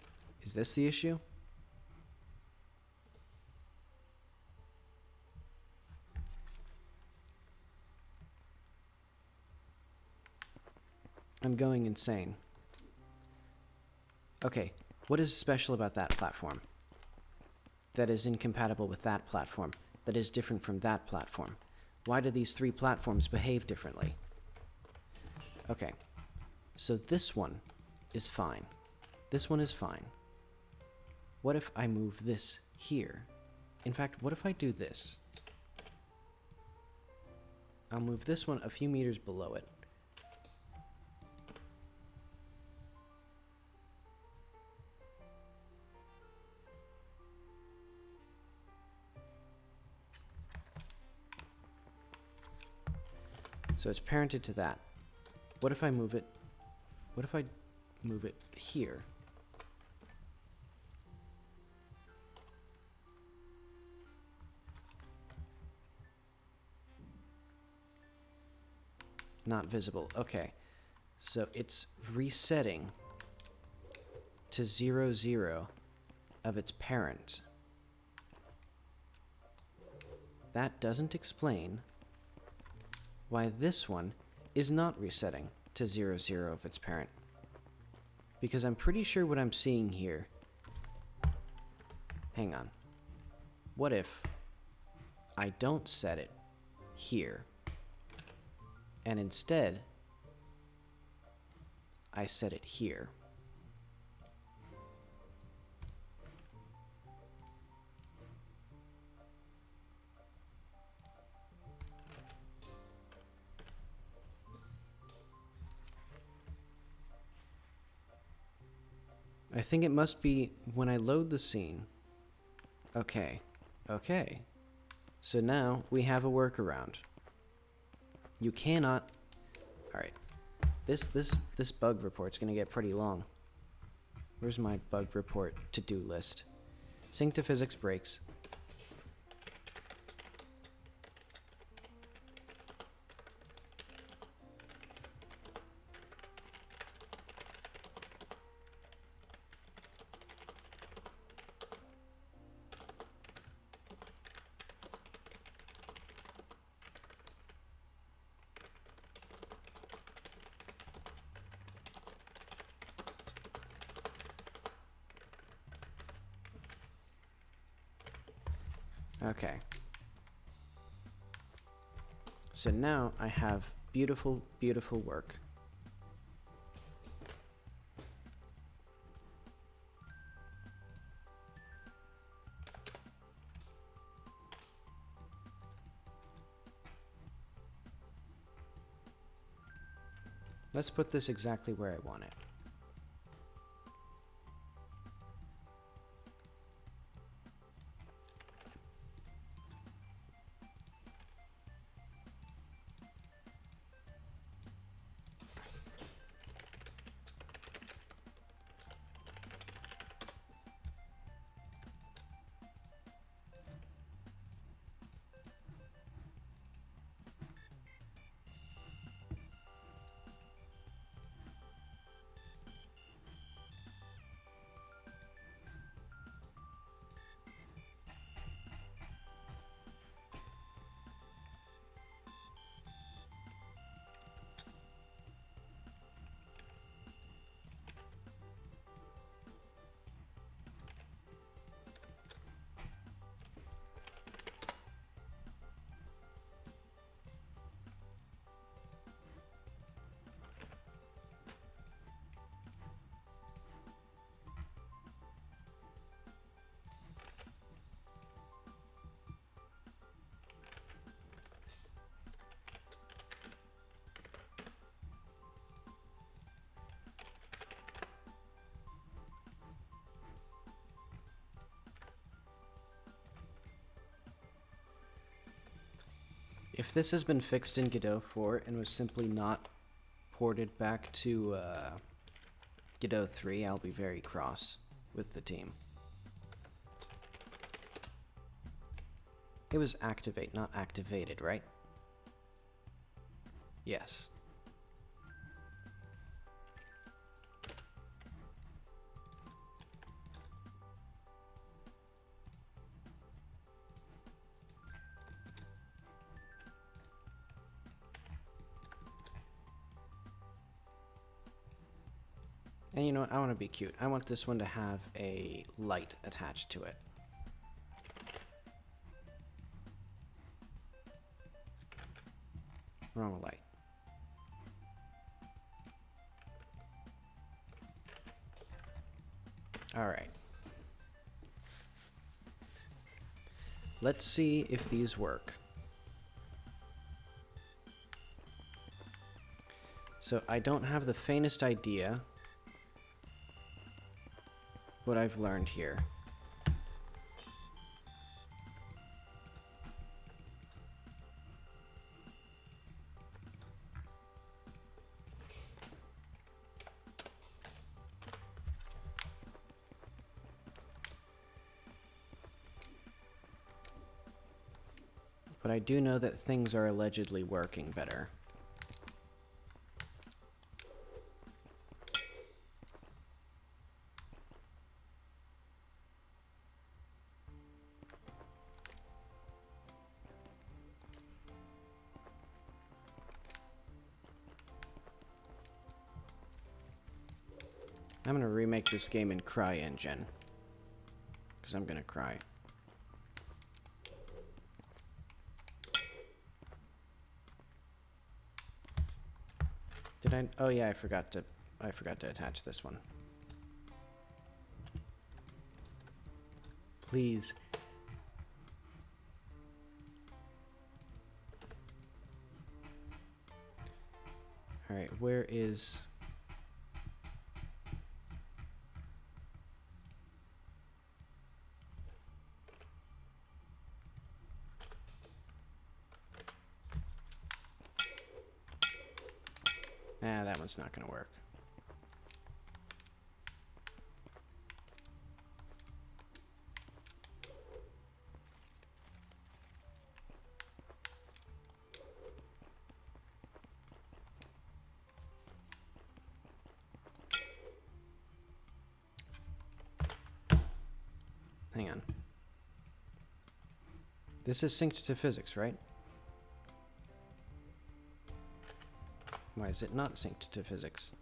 Is this the issue? I'm going insane. Okay, what is special about that platform that is incompatible with that platform, that is different from that platform? Why do these three platforms behave differently? Okay, so this one is fine. This one is fine. What if I move this here? In fact, what if I do this? I'll move this one a few meters below it. So it's parented to that. What if I move it? What if I move it here? Not visible. Okay. So it's resetting to 0, 0 of its parent. That doesn't explain why this one is not resetting to 0, 0 of its parent. Because I'm pretty sure what I'm seeing here... Hang on. What if I don't set it here, and instead I set it here? I think it must be when I load the scene. Okay. Okay. So now we have a workaround. You cannot... Alright. This bug report's gonna get pretty long. Where's my bug report to-do list? Sync to physics breaks. Okay. So now I have beautiful, beautiful work. Let's put this exactly where I want it. If this has been fixed in Godot 4 and was simply not ported back to Godot 3, I'll be very cross with the team. It was activate, not activated, right? Yes. And you know what? I want to be cute. I want this one to have a light attached to it. Wrong light. Alright. Let's see if these work. So I don't have the faintest idea what I've learned here. But I do know that things are allegedly working better. I'm gonna remake this game in CryEngine. Because I'm gonna cry. Did I? Oh yeah, I forgot to attach this one. Please. All right, where is? Ah, that one's not gonna work. Hang on. This is synced to physics, right? Why is it not synced to physics?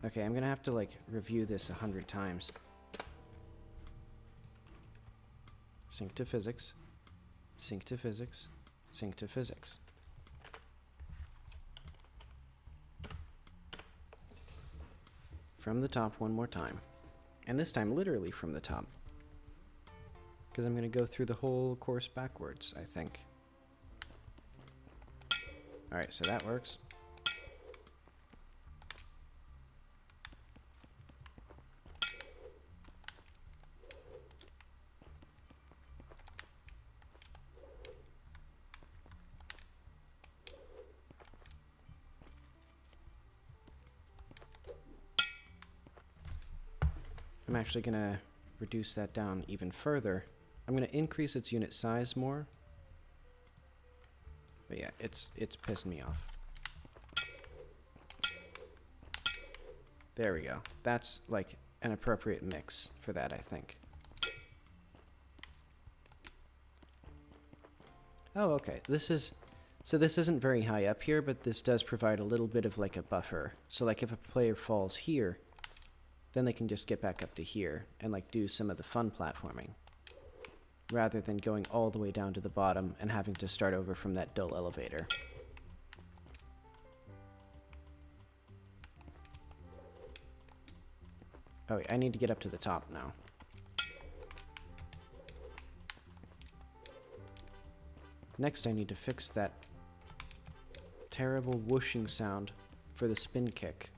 Okay, I'm gonna have to, like, review this 100 times. Sync to physics. Sync to physics. Sync to physics. From the top one more time. And this time literally from the top. Because I'm gonna go through the whole course backwards, I think. Alright, so that works. I'm actually going to reduce that down even further. I'm going to increase its unit size more. But yeah, it's pissing me off. There we go. That's like an appropriate mix for that, I think. Oh, okay. So this isn't very high up here, but this does provide a little bit of like a buffer. So like if a player falls here, then they can just get back up to here and like do some of the fun platforming, rather than going all the way down to the bottom and having to start over from that dull elevator. Oh, wait, I need to get up to the top now. Next, I need to fix that terrible whooshing sound for the spin kick.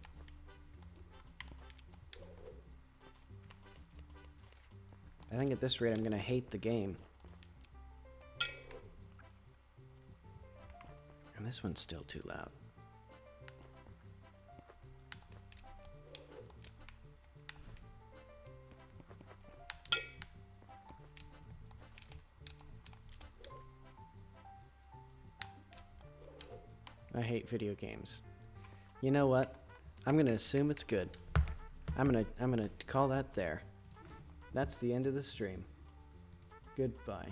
I think at this rate I'm gonna hate the game. And this one's still too loud. I hate video games. You know what? I'm gonna assume it's good. I'm gonna call that there. That's the end of the stream. Goodbye.